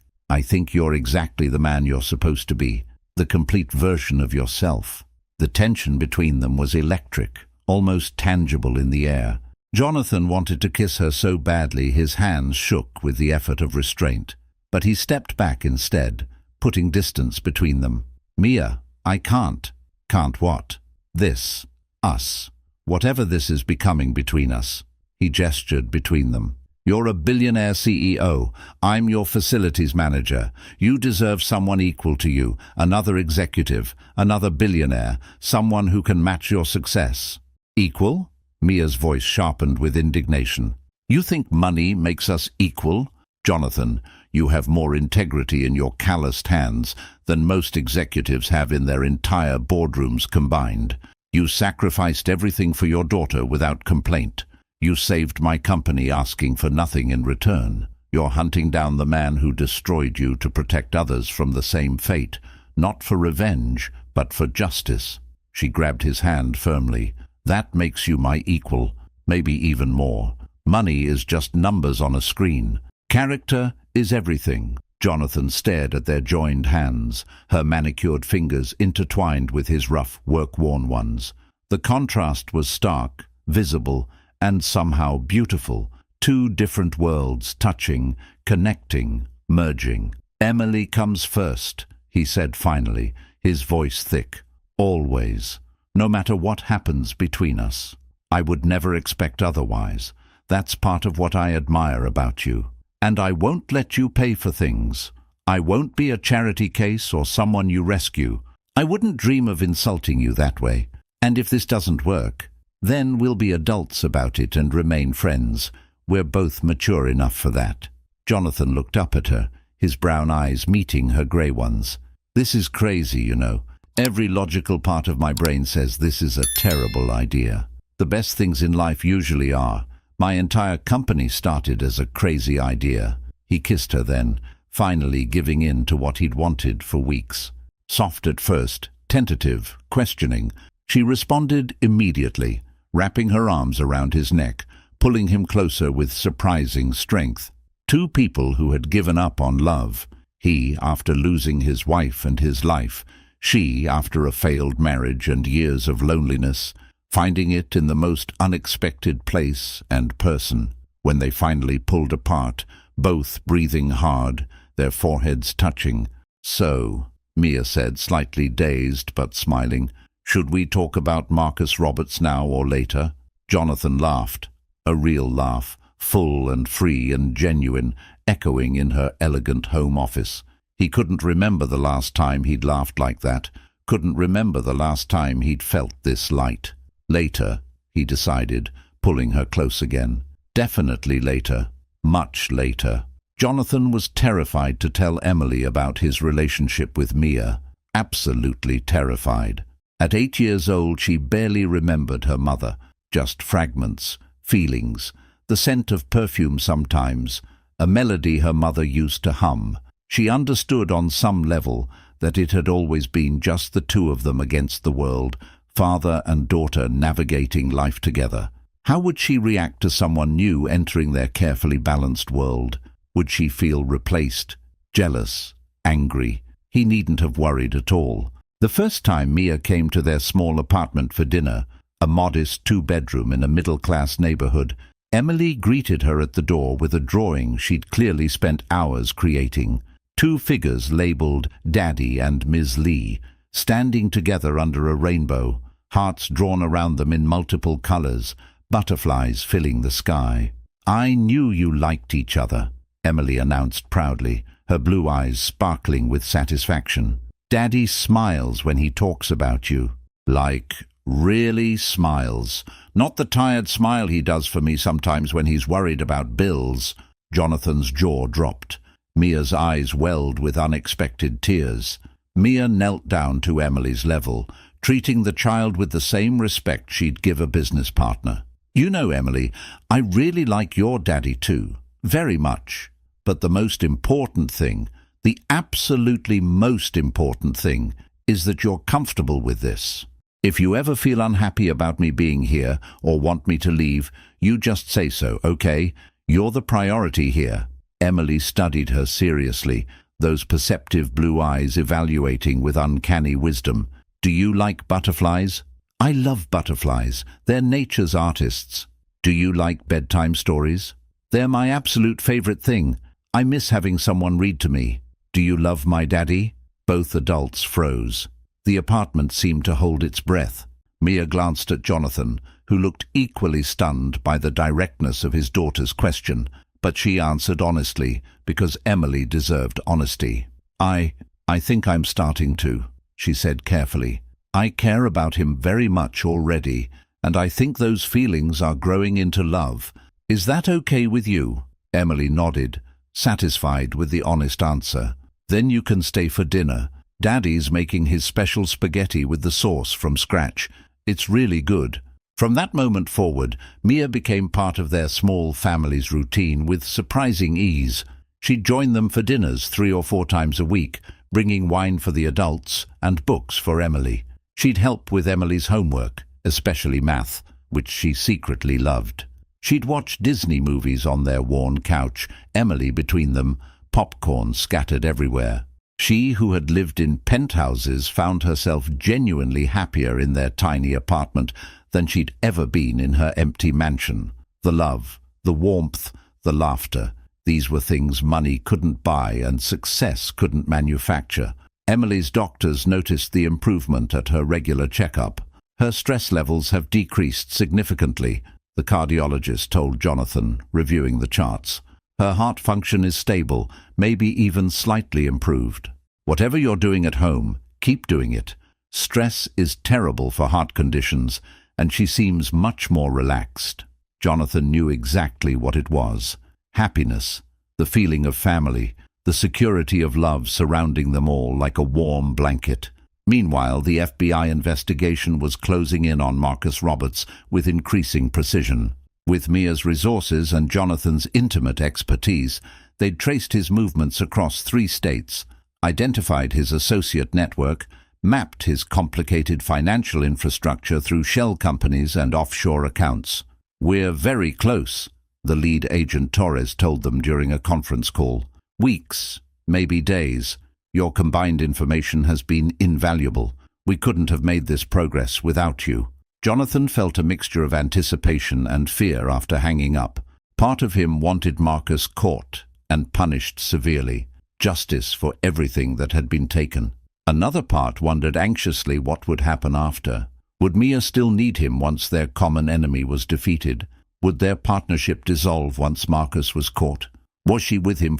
you're exactly the man you're supposed to be, the complete version of yourself." The tension between them was electric, almost tangible in the air. Jonathan wanted to kiss her so badly his hands shook with the effort of restraint. But he stepped back instead, putting distance between them. "Mia, I can't." "Can't what?" "This. Us. Whatever this is becoming between us." He gestured between them. "You're a billionaire CEO. I'm your facilities manager. You deserve someone equal to you, another executive, another billionaire, someone who can match your success." "Equal?" Mia's voice sharpened with indignation. "You think money makes us equal? Jonathan, You have more integrity in your calloused hands than most executives have in their entire boardrooms combined. You sacrificed everything for your daughter without complaint. You saved my company asking for nothing in return. You're hunting down the man who destroyed you to protect others from the same fate, not for revenge, but for justice." She grabbed his hand firmly. "That makes you my equal, maybe even more. Money is just numbers on a screen. Character is everything." Jonathan stared at their joined hands, her manicured fingers intertwined with his rough, work-worn ones. The contrast was stark, visible, and somehow beautiful. Two different worlds touching, connecting, merging. "Emily comes first," he said finally, his voice thick. "Always. No matter what happens between us. I would never expect otherwise. That's part of what I admire about you. And I won't let you pay for things. I won't be a charity case or someone you rescue. I wouldn't dream of insulting you that way. And if this doesn't work, then we'll be adults about it and remain friends. We're both mature enough for that." Jonathan looked up at her, his brown eyes meeting her grey ones. "This is crazy, you know. Every logical part of my brain says this is a terrible idea. The best things in life usually are. My entire company started as a crazy idea." He kissed her then, finally giving in to what he'd wanted for weeks. Soft at first, tentative, questioning, she responded immediately, wrapping her arms around his neck, pulling him closer with surprising strength. Two people who had given up on love. He, after losing his wife and his life. She, after a failed marriage and years of loneliness, finding it in the most unexpected place and person. When they finally pulled apart, both breathing hard, their foreheads touching. "So," Mia said, slightly dazed but smiling, "should we talk about Marcus Roberts now or later?" Jonathan laughed, a real laugh, full and free and genuine, echoing in her elegant home office. He couldn't remember the last time he'd laughed like that, couldn't remember the last time he'd felt this light. Later, he decided, pulling her close again. Definitely later. Much later. Jonathan was terrified to tell Emily about his relationship with Mia. Absolutely terrified. At 8 years old, she barely remembered her mother. Just fragments, feelings, the scent of perfume sometimes, a melody her mother used to hum. She understood on some level that it had always been just the two of them against the world, father and daughter navigating life together. How would she react to someone new entering their carefully balanced world? Would she feel replaced, jealous, angry? He needn't have worried at all. The first time Mia came to their small apartment for dinner, a modest two-bedroom in a middle-class neighborhood, Emily greeted her at the door with a drawing she'd clearly spent hours creating. Two figures labeled Daddy and Ms. Lee, standing together under a rainbow, hearts drawn around them in multiple colors, butterflies filling the sky. "I knew you liked each other," Emily announced proudly, her blue eyes sparkling with satisfaction. "Daddy smiles when he talks about you. Like, really smiles. Not the tired smile he does for me sometimes when he's worried about bills." Jonathan's jaw dropped. Mia's eyes welled with unexpected tears. Mia knelt down to Emily's level, treating the child with the same respect she'd give a business partner. "You know, Emily, I really like your daddy too. Very much. But the most important thing, the absolutely most important thing, is that you're comfortable with this. If you ever feel unhappy about me being here or want me to leave, you just say so, okay? You're the priority here." Emily studied her seriously, those perceptive blue eyes evaluating with uncanny wisdom. "Do you like butterflies?" "I love butterflies. They're nature's artists." "Do you like bedtime stories?" "They're my absolute favorite thing. I miss having someone read to me." "Do you love my daddy?" Both adults froze. The apartment seemed to hold its breath. Mia glanced at Jonathan, who looked equally stunned by the directness of his daughter's question, but she answered honestly, because Emily deserved honesty. I think I'm starting to," she said carefully. "I care about him very much already, and I think those feelings are growing into love. Is that okay with you?" Emily nodded, satisfied with the honest answer. Then you can stay for dinner. Daddy's making his special spaghetti with the sauce from scratch. It's really good. From that moment forward, Mia became part of their small family's routine with surprising ease. She'd join them for dinners 3 or 4 times a week, bringing wine for the adults and books for Emily. She'd help with Emily's homework, especially math, which she secretly loved. She'd watch Disney movies on their worn couch, Emily between them, popcorn scattered everywhere. She, who had lived in penthouses, found herself genuinely happier in their tiny apartment than she'd ever been in her empty mansion. The love, the warmth, the laughter, these were things money couldn't buy and success couldn't manufacture. Emily's doctors noticed the improvement at her regular checkup. Her stress levels have decreased significantly, the cardiologist told Jonathan, reviewing the charts. Her heart function is stable, maybe even slightly improved. Whatever you're doing at home, keep doing it. Stress is terrible for heart conditions, and she seems much more relaxed. Jonathan knew exactly what it was. Happiness, the feeling of family, the security of love surrounding them all like a warm blanket. Meanwhile, the FBI investigation was closing in on Marcus Roberts with increasing precision. With Mia's resources and Jonathan's intimate expertise, they'd traced his movements across 3 states, identified his associate network, mapped his complicated financial infrastructure through shell companies and offshore accounts. "We're very close," the lead agent Torres told them during a conference call. "Weeks, maybe days. Your combined information has been invaluable. We couldn't have made this progress without you." Jonathan felt a mixture of anticipation and fear after hanging up. Part of him wanted Marcus caught and punished severely, justice for everything that had been taken. Another part wondered anxiously what would happen after. Would Mia still need him once their common enemy was defeated? Would their partnership dissolve once Marcus was caught? Was she with him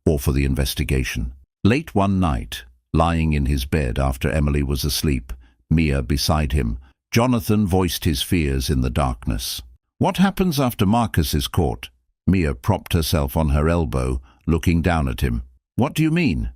or for the investigation? Late one night, lying in his bed after Emily was asleep, Mia beside him, Jonathan voiced his fears in the darkness. "What happens after Marcus is caught?" Mia propped herself on her elbow, looking down at him. "What do you mean?"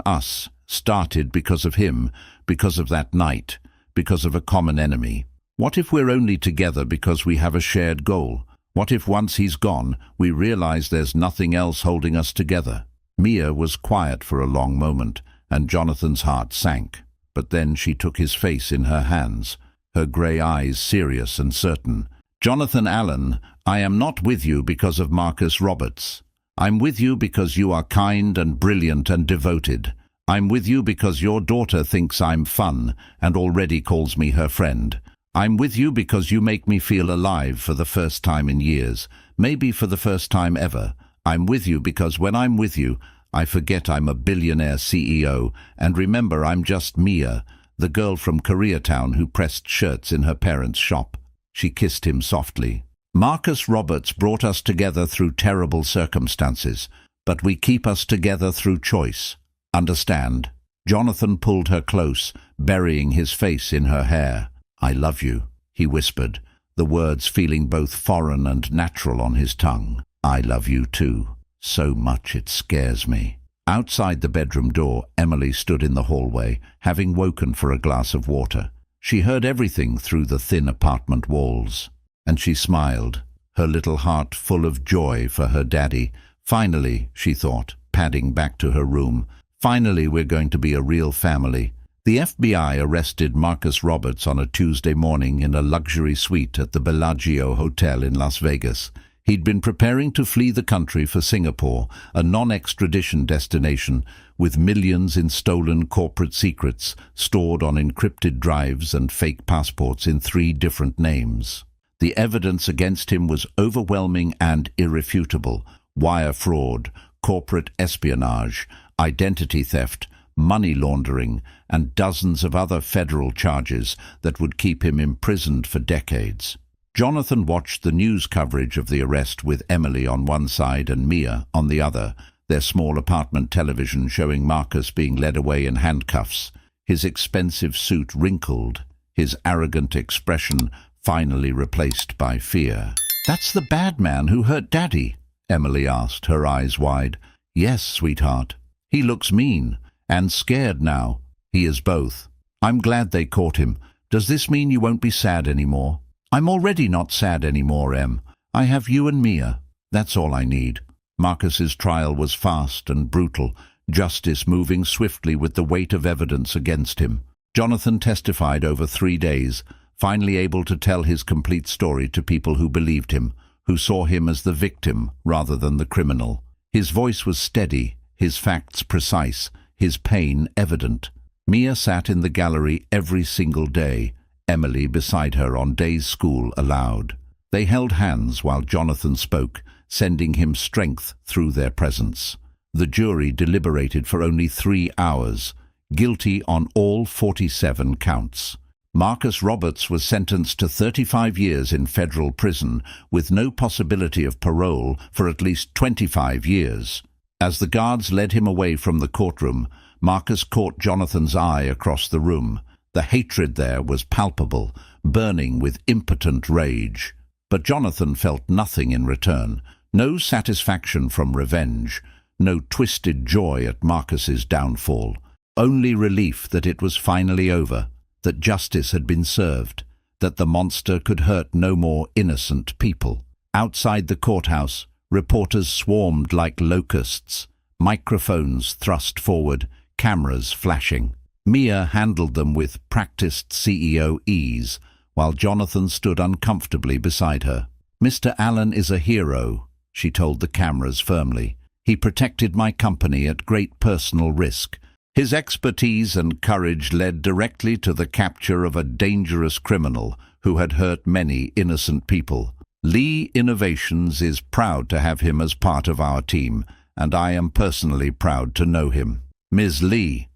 Us, started because of him, because of that night, because of a common enemy. What if we're only together because we have a shared goal? What if once he's gone, we realize there's nothing else holding us together?" Mia was quiet for a long moment, and Jonathan's heart sank. But then she took his face in her hands, her grey eyes serious and certain. "Jonathan Allen, I am not with you because of Marcus Roberts. I'm with you because you are kind and brilliant and devoted. I'm with you because your daughter thinks I'm fun and already calls me her friend. I'm with you because you make me feel alive for the first time in years, maybe for the first time ever. I'm with you because when I'm with you, I forget I'm a billionaire CEO and remember I'm just Mia, the girl from Koreatown who pressed shirts in her parents' shop." She kissed him softly. "Marcus Roberts brought us together through terrible circumstances, but we keep us together through choice. Understand?" Jonathan pulled her close, burying his face in her hair. "I love you," he whispered, the words feeling both foreign and natural on his tongue. "I love you too. So much it scares me." Outside the bedroom door, Emily stood in the hallway, having woken for a glass of water. She heard everything through the thin apartment walls, and she smiled, her little heart full of joy for her daddy. Finally, she thought, padding back to her room, finally we're going to be a real family. The FBI arrested Marcus Roberts on a Tuesday morning in a luxury suite at the Bellagio Hotel in Las Vegas. He'd been preparing to flee the country for Singapore, a non-extradition destination with millions in stolen corporate secrets stored on encrypted drives and fake passports in 3 different names. The evidence against him was overwhelming and irrefutable: wire fraud, corporate espionage, identity theft, money laundering, and dozens of other federal charges that would keep him imprisoned for decades. Jonathan watched the news coverage of the arrest with Emily on one side and Mia on the other, their small apartment television showing Marcus being led away in handcuffs, his expensive suit wrinkled, his arrogant expression finally replaced by fear. "That's the bad man who hurt Daddy," Emily asked, her eyes wide. Yes, sweetheart. He looks mean and scared now. He is both. I'm glad they caught him. Does this mean you won't be sad anymore? I'm already not sad anymore, Em. I have you and Mia. That's all I need. Marcus's trial was fast and brutal, justice moving swiftly with the weight of evidence against him. Jonathan testified over 3 days, finally able to tell his complete story to people who believed him, who saw him as the victim rather than the criminal. His voice was steady, his facts precise, his pain evident. Mia sat in the gallery every single day, Emily beside her on days school allowed. They held hands while Jonathan spoke, sending him strength through their presence. The jury deliberated for only 3 hours, guilty on all 47 counts. Marcus Roberts was sentenced to 35 years in federal prison with no possibility of parole for at least 25 years. As the guards led him away from the courtroom, Marcus caught Jonathan's eye across the room. The hatred there was palpable, burning with impotent rage. But Jonathan felt nothing in return, no satisfaction from revenge, no twisted joy at Marcus's downfall, only relief that it was finally over, that justice had been served, that the monster could hurt no more innocent people. Outside the courthouse, reporters swarmed like locusts, microphones thrust forward, cameras flashing. Mia handled them with practiced CEO ease, while Jonathan stood uncomfortably beside her. "Mr. Allen is a hero," she told the cameras firmly. "He protected my company at great personal risk. His expertise and courage led directly to the capture of a dangerous criminal who had hurt many innocent people. Lee Innovations is proud to have him as part of our team, and I am personally proud to know him. Ms. Lee,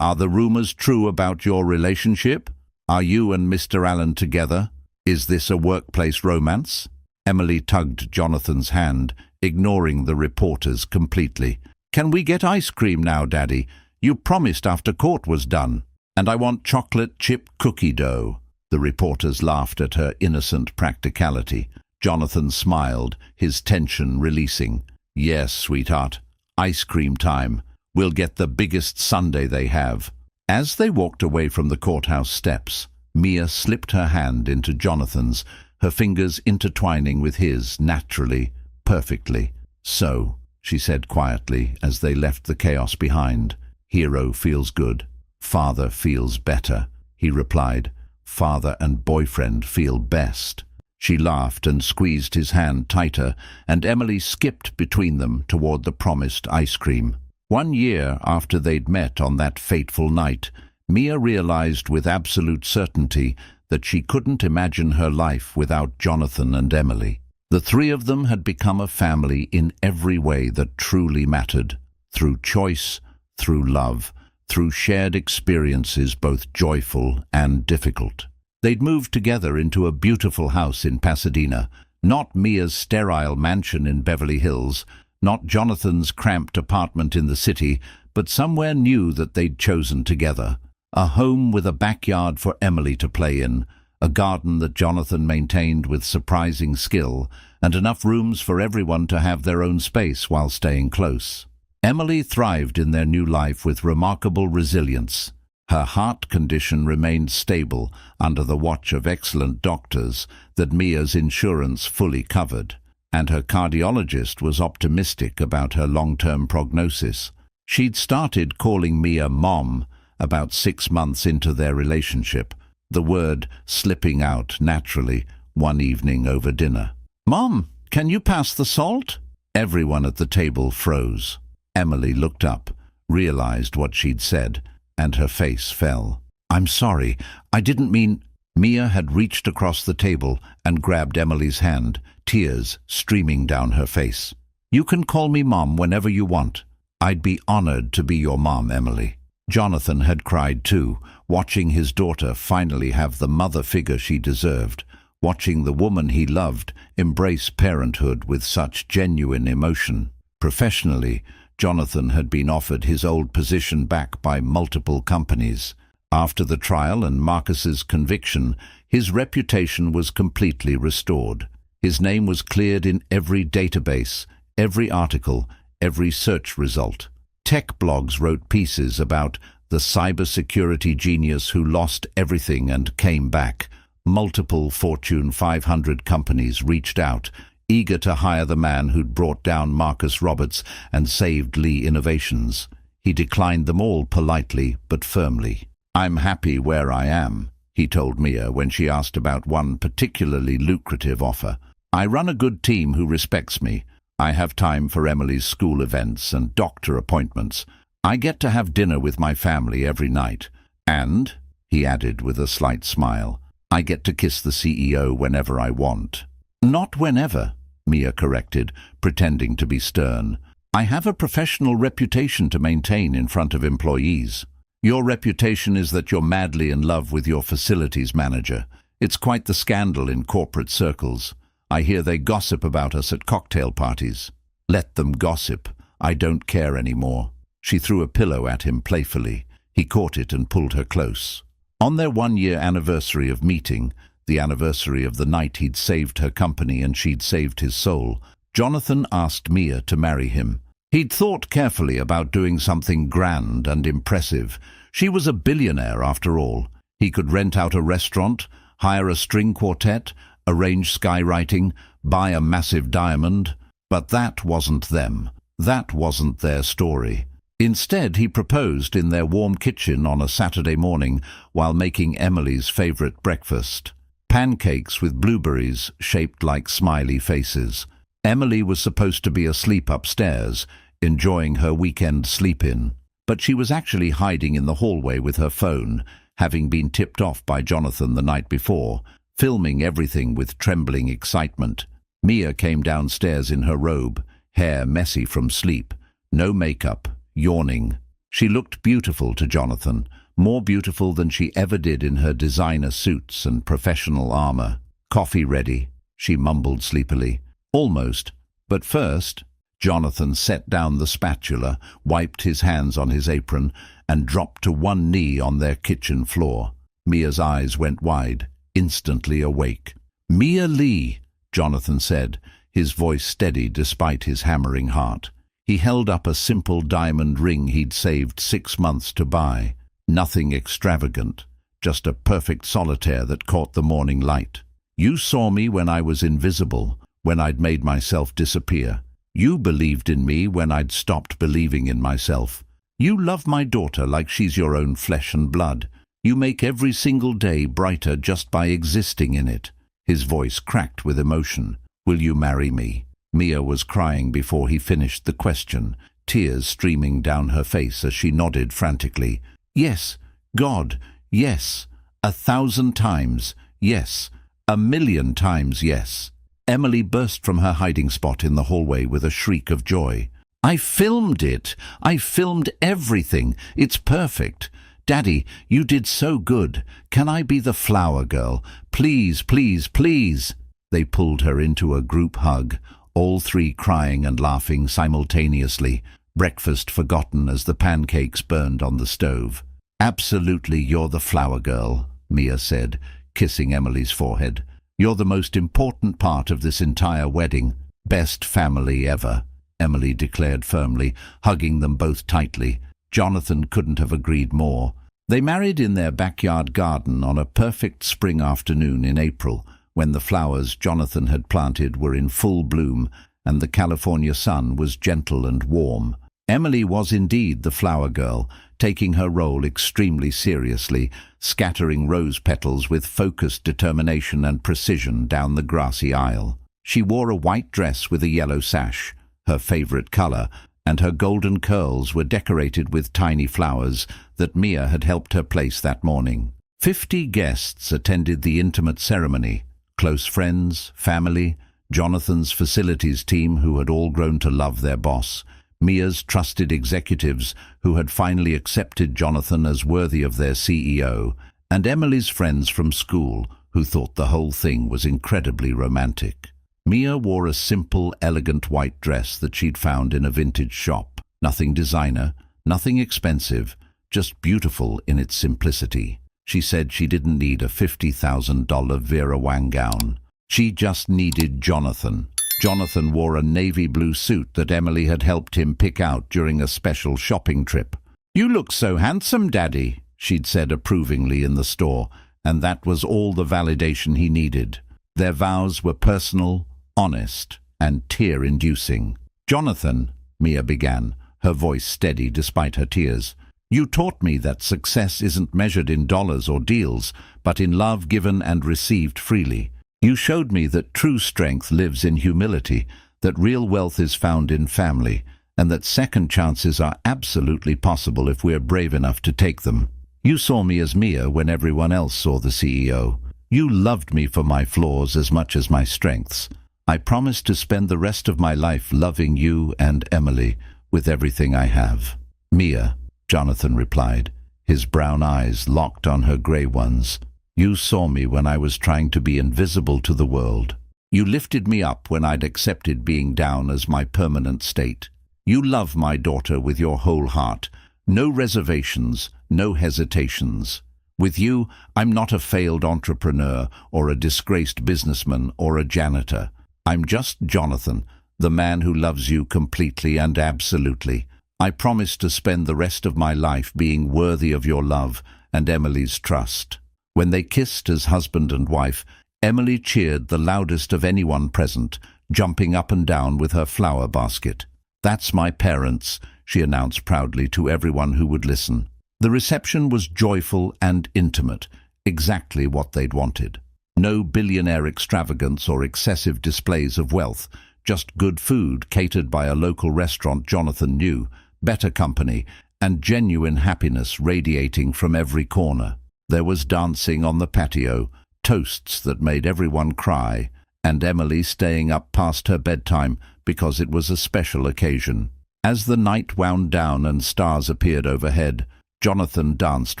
are the rumors true about your relationship? Are you and Mr. Allen together? Is this a workplace romance?" Emily tugged Jonathan's hand, ignoring the reporters completely. "Can we get ice cream now, Daddy? You promised after court was done. And I want chocolate chip cookie dough." The reporters laughed at her innocent practicality. Jonathan smiled, his tension releasing. "Yes, sweetheart. Ice cream time. We'll get the biggest sundae they have." As they walked away from the courthouse steps, Mia slipped her hand into Jonathan's, her fingers intertwining with his naturally, perfectly. "So," she said quietly as they left the chaos behind. "Hero feels good. Father feels better," he replied. "Father and boyfriend feel best." She laughed and squeezed his hand tighter, and Emily skipped between them toward the promised ice cream. 1 year after they'd met on that fateful night, Mia realized with absolute certainty that she couldn't imagine her life without Jonathan and Emily. The 3 of them had become a family in every way that truly mattered, through choice, through love, through shared experiences both joyful and difficult. They'd moved together into a beautiful house in Pasadena, not Mia's sterile mansion in Beverly Hills, not Jonathan's cramped apartment in the city, but somewhere new that they'd chosen together. A home with a backyard for Emily to play in, a garden that Jonathan maintained with surprising skill, and enough rooms for everyone to have their own space while staying close. Emily thrived in their new life with remarkable resilience. Her heart condition remained stable under the watch of excellent doctors that Mia's insurance fully covered, and her cardiologist was optimistic about her long-term prognosis. She'd started calling Mia Mom about 6 months into their relationship, the word slipping out naturally one evening over dinner. "Mom, can you pass the salt?" Everyone at the table froze. Emily looked up, realized what she'd said, and her face fell. "I'm sorry, I didn't mean—" Mia had reached across the table and grabbed Emily's hand, tears streaming down her face. "You can call me Mom whenever you want. I'd be honored to be your mom, Emily." Jonathan had cried too, watching his daughter finally have the mother figure she deserved, watching the woman he loved embrace parenthood with such genuine emotion. Professionally, Jonathan had been offered his old position back by multiple companies. After the trial and Marcus's conviction, his reputation was completely restored. His name was cleared in every database, every article, every search result. Tech blogs wrote pieces about the cybersecurity genius who lost everything and came back. Multiple Fortune 500 companies reached out, eager to hire the man who'd brought down Marcus Roberts and saved Lee Innovations. He declined them all politely but firmly. "I'm happy where I am," he told Mia when she asked about one particularly lucrative offer. "I run a good team who respects me. I have time for Emily's school events and doctor appointments. I get to have dinner with my family every night. And," he added with a slight smile, "I get to kiss the CEO whenever I want." "Not whenever," Mia corrected, pretending to be stern. "I have a professional reputation to maintain in front of employees." "Your reputation is that you're madly in love with your facilities manager. It's quite the scandal in corporate circles. I hear they gossip about us at cocktail parties." "Let them gossip. I don't care anymore." She threw a pillow at him playfully. He caught it and pulled her close. On their one-year anniversary of meeting, the anniversary of the night he'd saved her company and she'd saved his soul, Jonathan asked Mia to marry him. He'd thought carefully about doing something grand and impressive. She was a billionaire, after all. He could rent out a restaurant, hire a string quartet, arrange skywriting, buy a massive diamond. But that wasn't them. That wasn't their story. Instead, he proposed in their warm kitchen on a Saturday morning while making Emily's favorite breakfast. Pancakes with blueberries shaped like smiley faces. Emily was supposed to be asleep upstairs, enjoying her weekend sleep-in. But she was actually hiding in the hallway with her phone, having been tipped off by Jonathan the night before, filming everything with trembling excitement. Mia came downstairs in her robe, hair messy from sleep, no makeup, yawning. She looked beautiful to Jonathan, more beautiful than she ever did in her designer suits and professional armor. "Coffee ready," she mumbled sleepily. "Almost. But first..." Jonathan set down the spatula, wiped his hands on his apron, and dropped to one knee on their kitchen floor. Mia's eyes went wide, instantly awake. "Mia Lee," Jonathan said, his voice steady despite his hammering heart. He held up a simple diamond ring he'd saved 6 months to buy. Nothing extravagant, just a perfect solitaire that caught the morning light. "You saw me when I was invisible, when I'd made myself disappear. You believed in me when I'd stopped believing in myself. You love my daughter like she's your own flesh and blood. You make every single day brighter just by existing in it." His voice cracked with emotion. "Will you marry me?" Mia was crying before he finished the question, tears streaming down her face as she nodded frantically. "Yes, God, yes. 1,000 times, yes. 1,000,000 times, yes." Emily burst from her hiding spot in the hallway with a shriek of joy. "I filmed it. I filmed everything. It's perfect. Daddy, you did so good. Can I be the flower girl? Please, please, please." They pulled her into a group hug, all three crying and laughing simultaneously, breakfast forgotten as the pancakes burned on the stove. "Absolutely, you're the flower girl," Mia said, kissing Emily's forehead. "You're the most important part of this entire wedding. Best family ever," Emily declared firmly, hugging them both tightly. Jonathan couldn't have agreed more. They married in their backyard garden on a perfect spring afternoon in April, when the flowers Jonathan had planted were in full bloom and the California sun was gentle and warm. Emily was indeed the flower girl, taking her role extremely seriously, scattering rose petals with focused determination and precision down the grassy aisle. She wore a white dress with a yellow sash, her favorite color, and her golden curls were decorated with tiny flowers that Mia had helped her place that morning. 50 guests attended the intimate ceremony. Close friends, family, Jonathan's facilities team who had all grown to love their boss, Mia's trusted executives who had finally accepted Jonathan as worthy of their CEO, and Emily's friends from school who thought the whole thing was incredibly romantic. Mia wore a simple, elegant white dress that she'd found in a vintage shop. Nothing designer, nothing expensive, just beautiful in its simplicity. She said she didn't need a $50,000 Vera Wang gown. She just needed Jonathan. Jonathan wore a navy blue suit that Emily had helped him pick out during a special shopping trip. "You look so handsome, Daddy," she'd said approvingly in the store, and that was all the validation he needed. Their vows were personal, honest, and tear-inducing. "Jonathan," Mia began, her voice steady despite her tears, "you taught me that success isn't measured in dollars or deals, but in love given and received freely. You showed me that true strength lives in humility, that real wealth is found in family, and that second chances are absolutely possible if we're brave enough to take them. You saw me as Mia when everyone else saw the CEO. You loved me for my flaws as much as my strengths. I promise to spend the rest of my life loving you and Emily with everything I have." "Mia," Jonathan replied, his brown eyes locked on her grey ones. "You saw me when I was trying to be invisible to the world. You lifted me up when I'd accepted being down as my permanent state. You love my daughter with your whole heart. No reservations, no hesitations. With you, I'm not a failed entrepreneur or a disgraced businessman or a janitor. I'm just Jonathan, the man who loves you completely and absolutely. I promise to spend the rest of my life being worthy of your love and Emily's trust." When they kissed as husband and wife, Emily cheered the loudest of anyone present, jumping up and down with her flower basket. "That's my parents," she announced proudly to everyone who would listen. The reception was joyful and intimate, exactly what they'd wanted. No billionaire extravagance or excessive displays of wealth, just good food catered by a local restaurant Jonathan knew, better company, and genuine happiness radiating from every corner. There was dancing on the patio, toasts that made everyone cry, and Emily staying up past her bedtime because it was a special occasion. As the night wound down and stars appeared overhead, Jonathan danced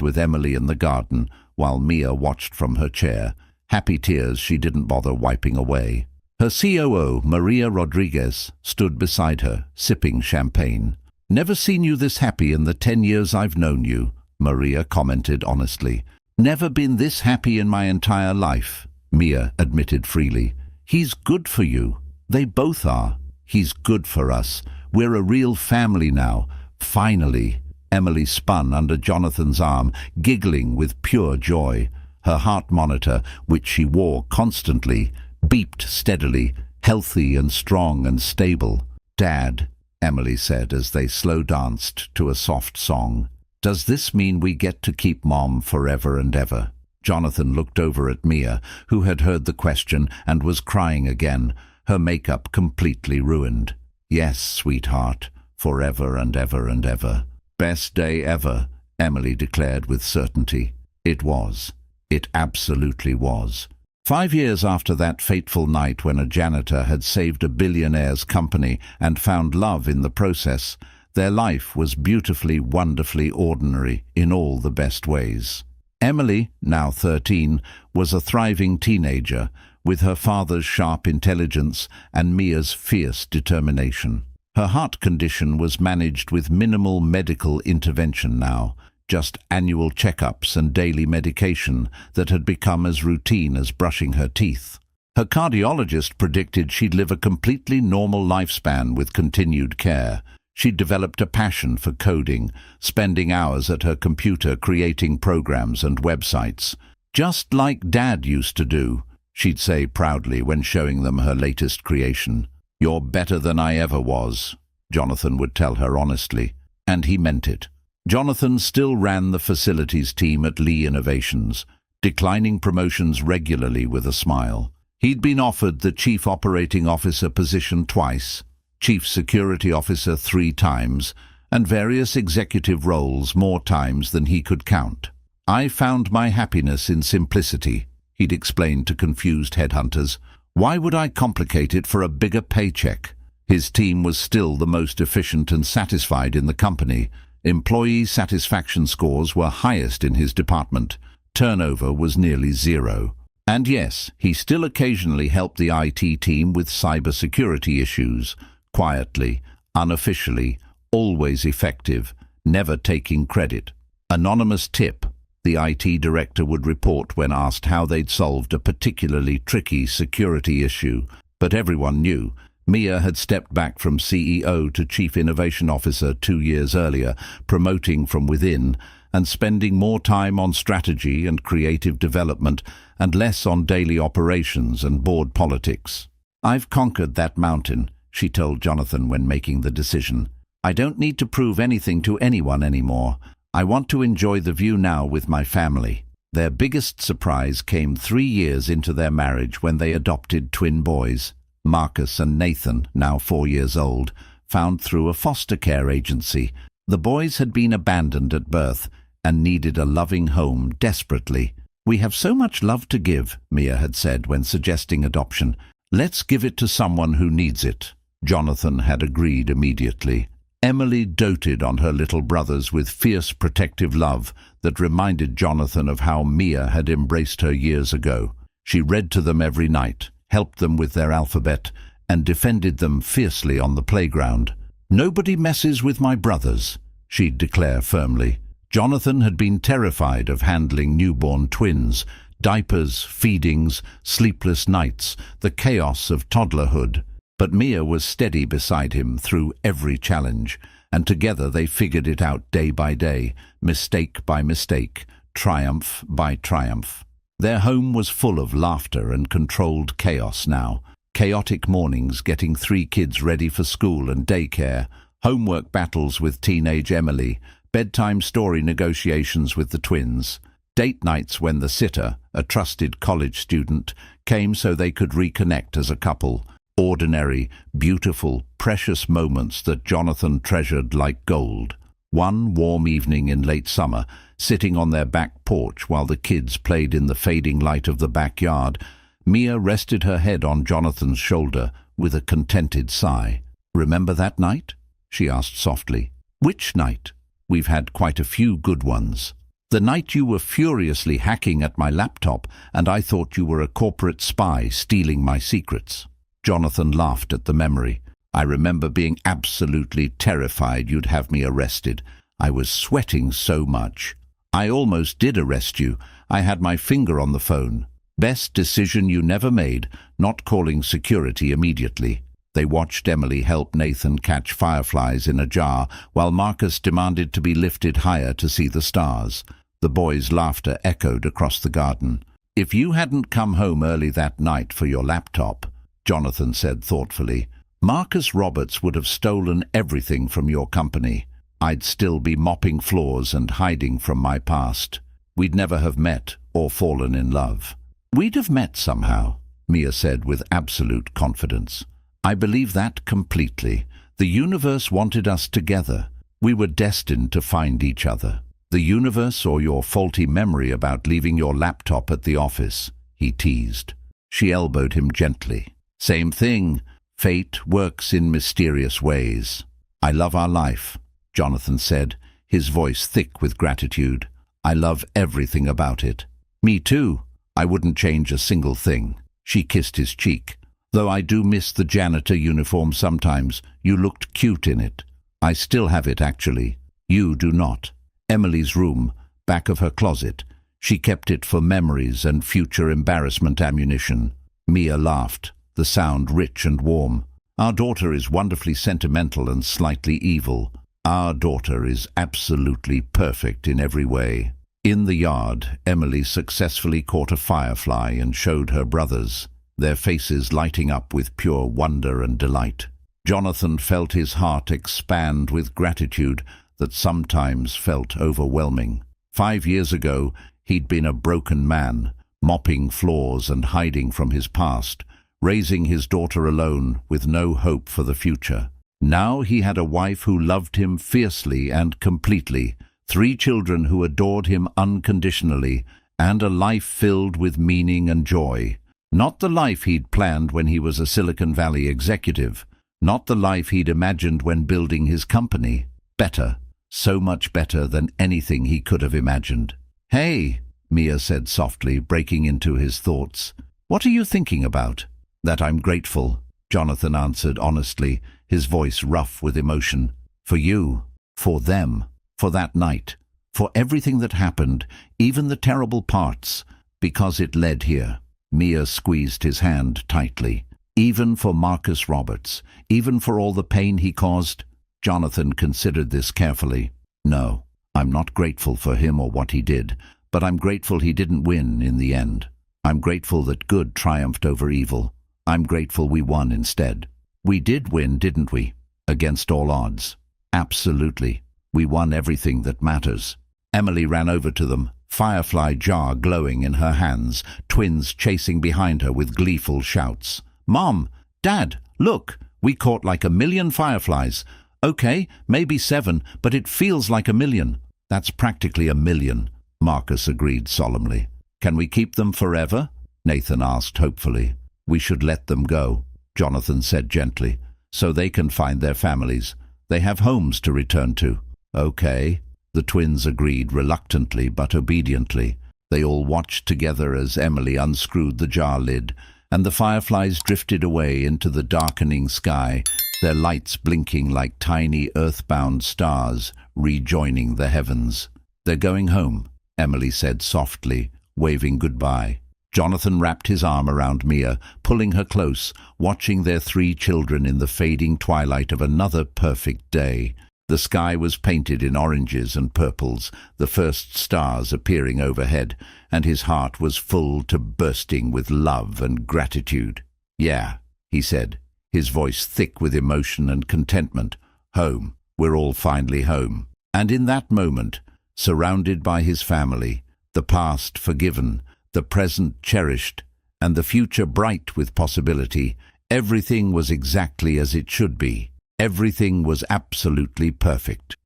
with Emily in the garden while Mia watched from her chair, happy tears she didn't bother wiping away. Her COO, Maria Rodriguez, stood beside her, sipping champagne. "Never seen you this happy in the 10 years I've known you," Maria commented honestly. "Never been this happy in my entire life," Mia admitted freely. "He's good for you. They both are. He's good for us. We're a real family now. Finally." Emily spun under Jonathan's arm, giggling with pure joy. Her heart monitor, which she wore constantly, beeped steadily, healthy and strong and stable. "Dad," Emily said as they slow danced to a soft song, "does this mean we get to keep Mom forever and ever?" Jonathan looked over at Mia, who had heard the question and was crying again, her makeup completely ruined. "Yes, sweetheart, forever and ever and ever." "Best day ever," Emily declared with certainty. It was. It absolutely was. 5 years after that fateful night when a janitor had saved a billionaire's company and found love in the process, their life was beautifully, wonderfully ordinary in all the best ways. Emily, now 13, was a thriving teenager, with her father's sharp intelligence and Mia's fierce determination. Her heart condition was managed with minimal medical intervention now, just annual checkups and daily medication that had become as routine as brushing her teeth. Her cardiologist predicted she'd live a completely normal lifespan with continued care. She'd developed a passion for coding, spending hours at her computer creating programs and websites. "Just like Dad used to do," she'd say proudly when showing them her latest creation. "You're better than I ever was," Jonathan would tell her honestly, and he meant it. Jonathan still ran the facilities team at Lee Innovations, declining promotions regularly with a smile. He'd been offered the Chief Operating Officer position twice, Chief Security Officer 3 times, and various executive roles more times than he could count. "I found my happiness in simplicity," he'd explained to confused headhunters. "Why would I complicate it for a bigger paycheck?" His team was still the most efficient and satisfied in the company. Employee satisfaction scores were highest in his department. Turnover was nearly zero. And yes, he still occasionally helped the IT team with cybersecurity issues, quietly, unofficially, always effective, never taking credit. Anonymous tip: The IT director would report when asked how they'd solved a particularly tricky security issue, but everyone knew Mia had stepped back from CEO to Chief Innovation Officer 2 years earlier, promoting from within and spending more time on strategy and creative development and less on daily operations and board politics. "I've conquered that mountain," she told Jonathan when making the decision. "I don't need to prove anything to anyone anymore. I want to enjoy the view now with my family." Their biggest surprise came 3 years into their marriage when they adopted twin boys. Marcus and Nathan, now 4 years old, found through a foster care agency. The boys had been abandoned at birth and needed a loving home desperately. "We have so much love to give," Mia had said when suggesting adoption. "Let's give it to someone who needs it." Jonathan had agreed immediately. Emily doted on her little brothers with fierce protective love that reminded Jonathan of how Mia had embraced her years ago. She read to them every night, helped them with their alphabet, and defended them fiercely on the playground. "Nobody messes with my brothers," she'd declare firmly. Jonathan had been terrified of handling newborn twins, diapers, feedings, sleepless nights, the chaos of toddlerhood. But Mia was steady beside him through every challenge, and together they figured it out day by day, mistake by mistake, triumph by triumph. Their home was full of laughter and controlled chaos now. Chaotic mornings getting 3 kids ready for school and daycare, homework battles with teenage Emily, bedtime story negotiations with the twins, date nights when the sitter, a trusted college student, came so they could reconnect as a couple. Ordinary, beautiful, precious moments that Jonathan treasured like gold. One warm evening in late summer, sitting on their back porch while the kids played in the fading light of the backyard, Mia rested her head on Jonathan's shoulder with a contented sigh. "Remember that night?" she asked softly. "Which night? We've had quite a few good ones." "The night you were furiously hacking at my laptop and I thought you were a corporate spy stealing my secrets." Jonathan laughed at the memory. "I remember being absolutely terrified you'd have me arrested. I was sweating so much. I almost did arrest you. I had my finger on the phone. Best decision you never made, not calling security immediately." They watched Emily help Nathan catch fireflies in a jar while Marcus demanded to be lifted higher to see the stars. The boys' laughter echoed across the garden. "If you hadn't come home early that night for your laptop," Jonathan said thoughtfully, "Marcus Roberts would have stolen everything from your company. I'd still be mopping floors and hiding from my past. We'd never have met or fallen in love." "We'd have met somehow," Mia said with absolute confidence. "I believe that completely. The universe wanted us together. We were destined to find each other." "The universe or your faulty memory about leaving your laptop at the office," he teased. She elbowed him gently. "Same thing. Fate works in mysterious ways." "I love our life," Jonathan said, his voice thick with gratitude. "I love everything about it." "Me too. I wouldn't change a single thing." She kissed his cheek. "Though I do miss the janitor uniform sometimes. You looked cute in it." "I still have it, actually. You do not." Emily's room, back of her closet. She kept it for memories and future embarrassment ammunition. Mia laughed, the sound rich and warm. "Our daughter is wonderfully sentimental and slightly evil. Our daughter is absolutely perfect in every way." In the yard, Emily successfully caught a firefly and showed her brothers, their faces lighting up with pure wonder and delight. Jonathan felt his heart expand with gratitude that sometimes felt overwhelming. 5 years ago, he'd been a broken man, mopping floors and hiding from his past, raising his daughter alone with no hope for the future. Now he had a wife who loved him fiercely and completely, 3 children who adored him unconditionally, and a life filled with meaning and joy. Not the life he'd planned when he was a Silicon Valley executive, not the life he'd imagined when building his company. Better, so much better than anything he could have imagined. "Hey," Mia said softly, breaking into his thoughts. "What are you thinking about?" "That I'm grateful," Jonathan answered honestly, his voice rough with emotion. "For you, for them, for that night. For everything that happened, even the terrible parts, because it led here. Mia squeezed his hand tightly. Even for Marcus Roberts, even for all the pain he caused. Jonathan considered this carefully. No, I'm not grateful for him or what he did, but I'm grateful he didn't win in the end. I'm grateful that good triumphed over evil. I'm grateful we won instead. We did win, didn't we? Against all odds. Absolutely. We won everything that matters. Emily ran over to them, firefly jar glowing in her hands, twins chasing behind her with gleeful shouts. "Mom! Dad! Look! We caught like 1,000,000 fireflies. Okay, maybe 7, but it feels like 1,000,000. That's practically 1,000,000, Marcus agreed solemnly. Can we keep them forever? Nathan asked hopefully. We should let them go, Jonathan said gently, so they can find their families. They have homes to return to. Okay, the twins agreed reluctantly but obediently. They all watched together as Emily unscrewed the jar lid, and the fireflies drifted away into the darkening sky, their lights blinking like tiny earthbound stars rejoining the heavens. They're going home, Emily said softly, waving goodbye. Jonathan wrapped his arm around Mia, pulling her close, watching their 3 children in the fading twilight of another perfect day. The sky was painted in oranges and purples, the first stars appearing overhead, and his heart was full to bursting with love and gratitude. "Yeah," he said, his voice thick with emotion and contentment. "Home. We're all finally home." And in that moment, surrounded by his family, the past forgiven, the present cherished, and the future bright with possibility, everything was exactly as it should be. Everything was absolutely perfect.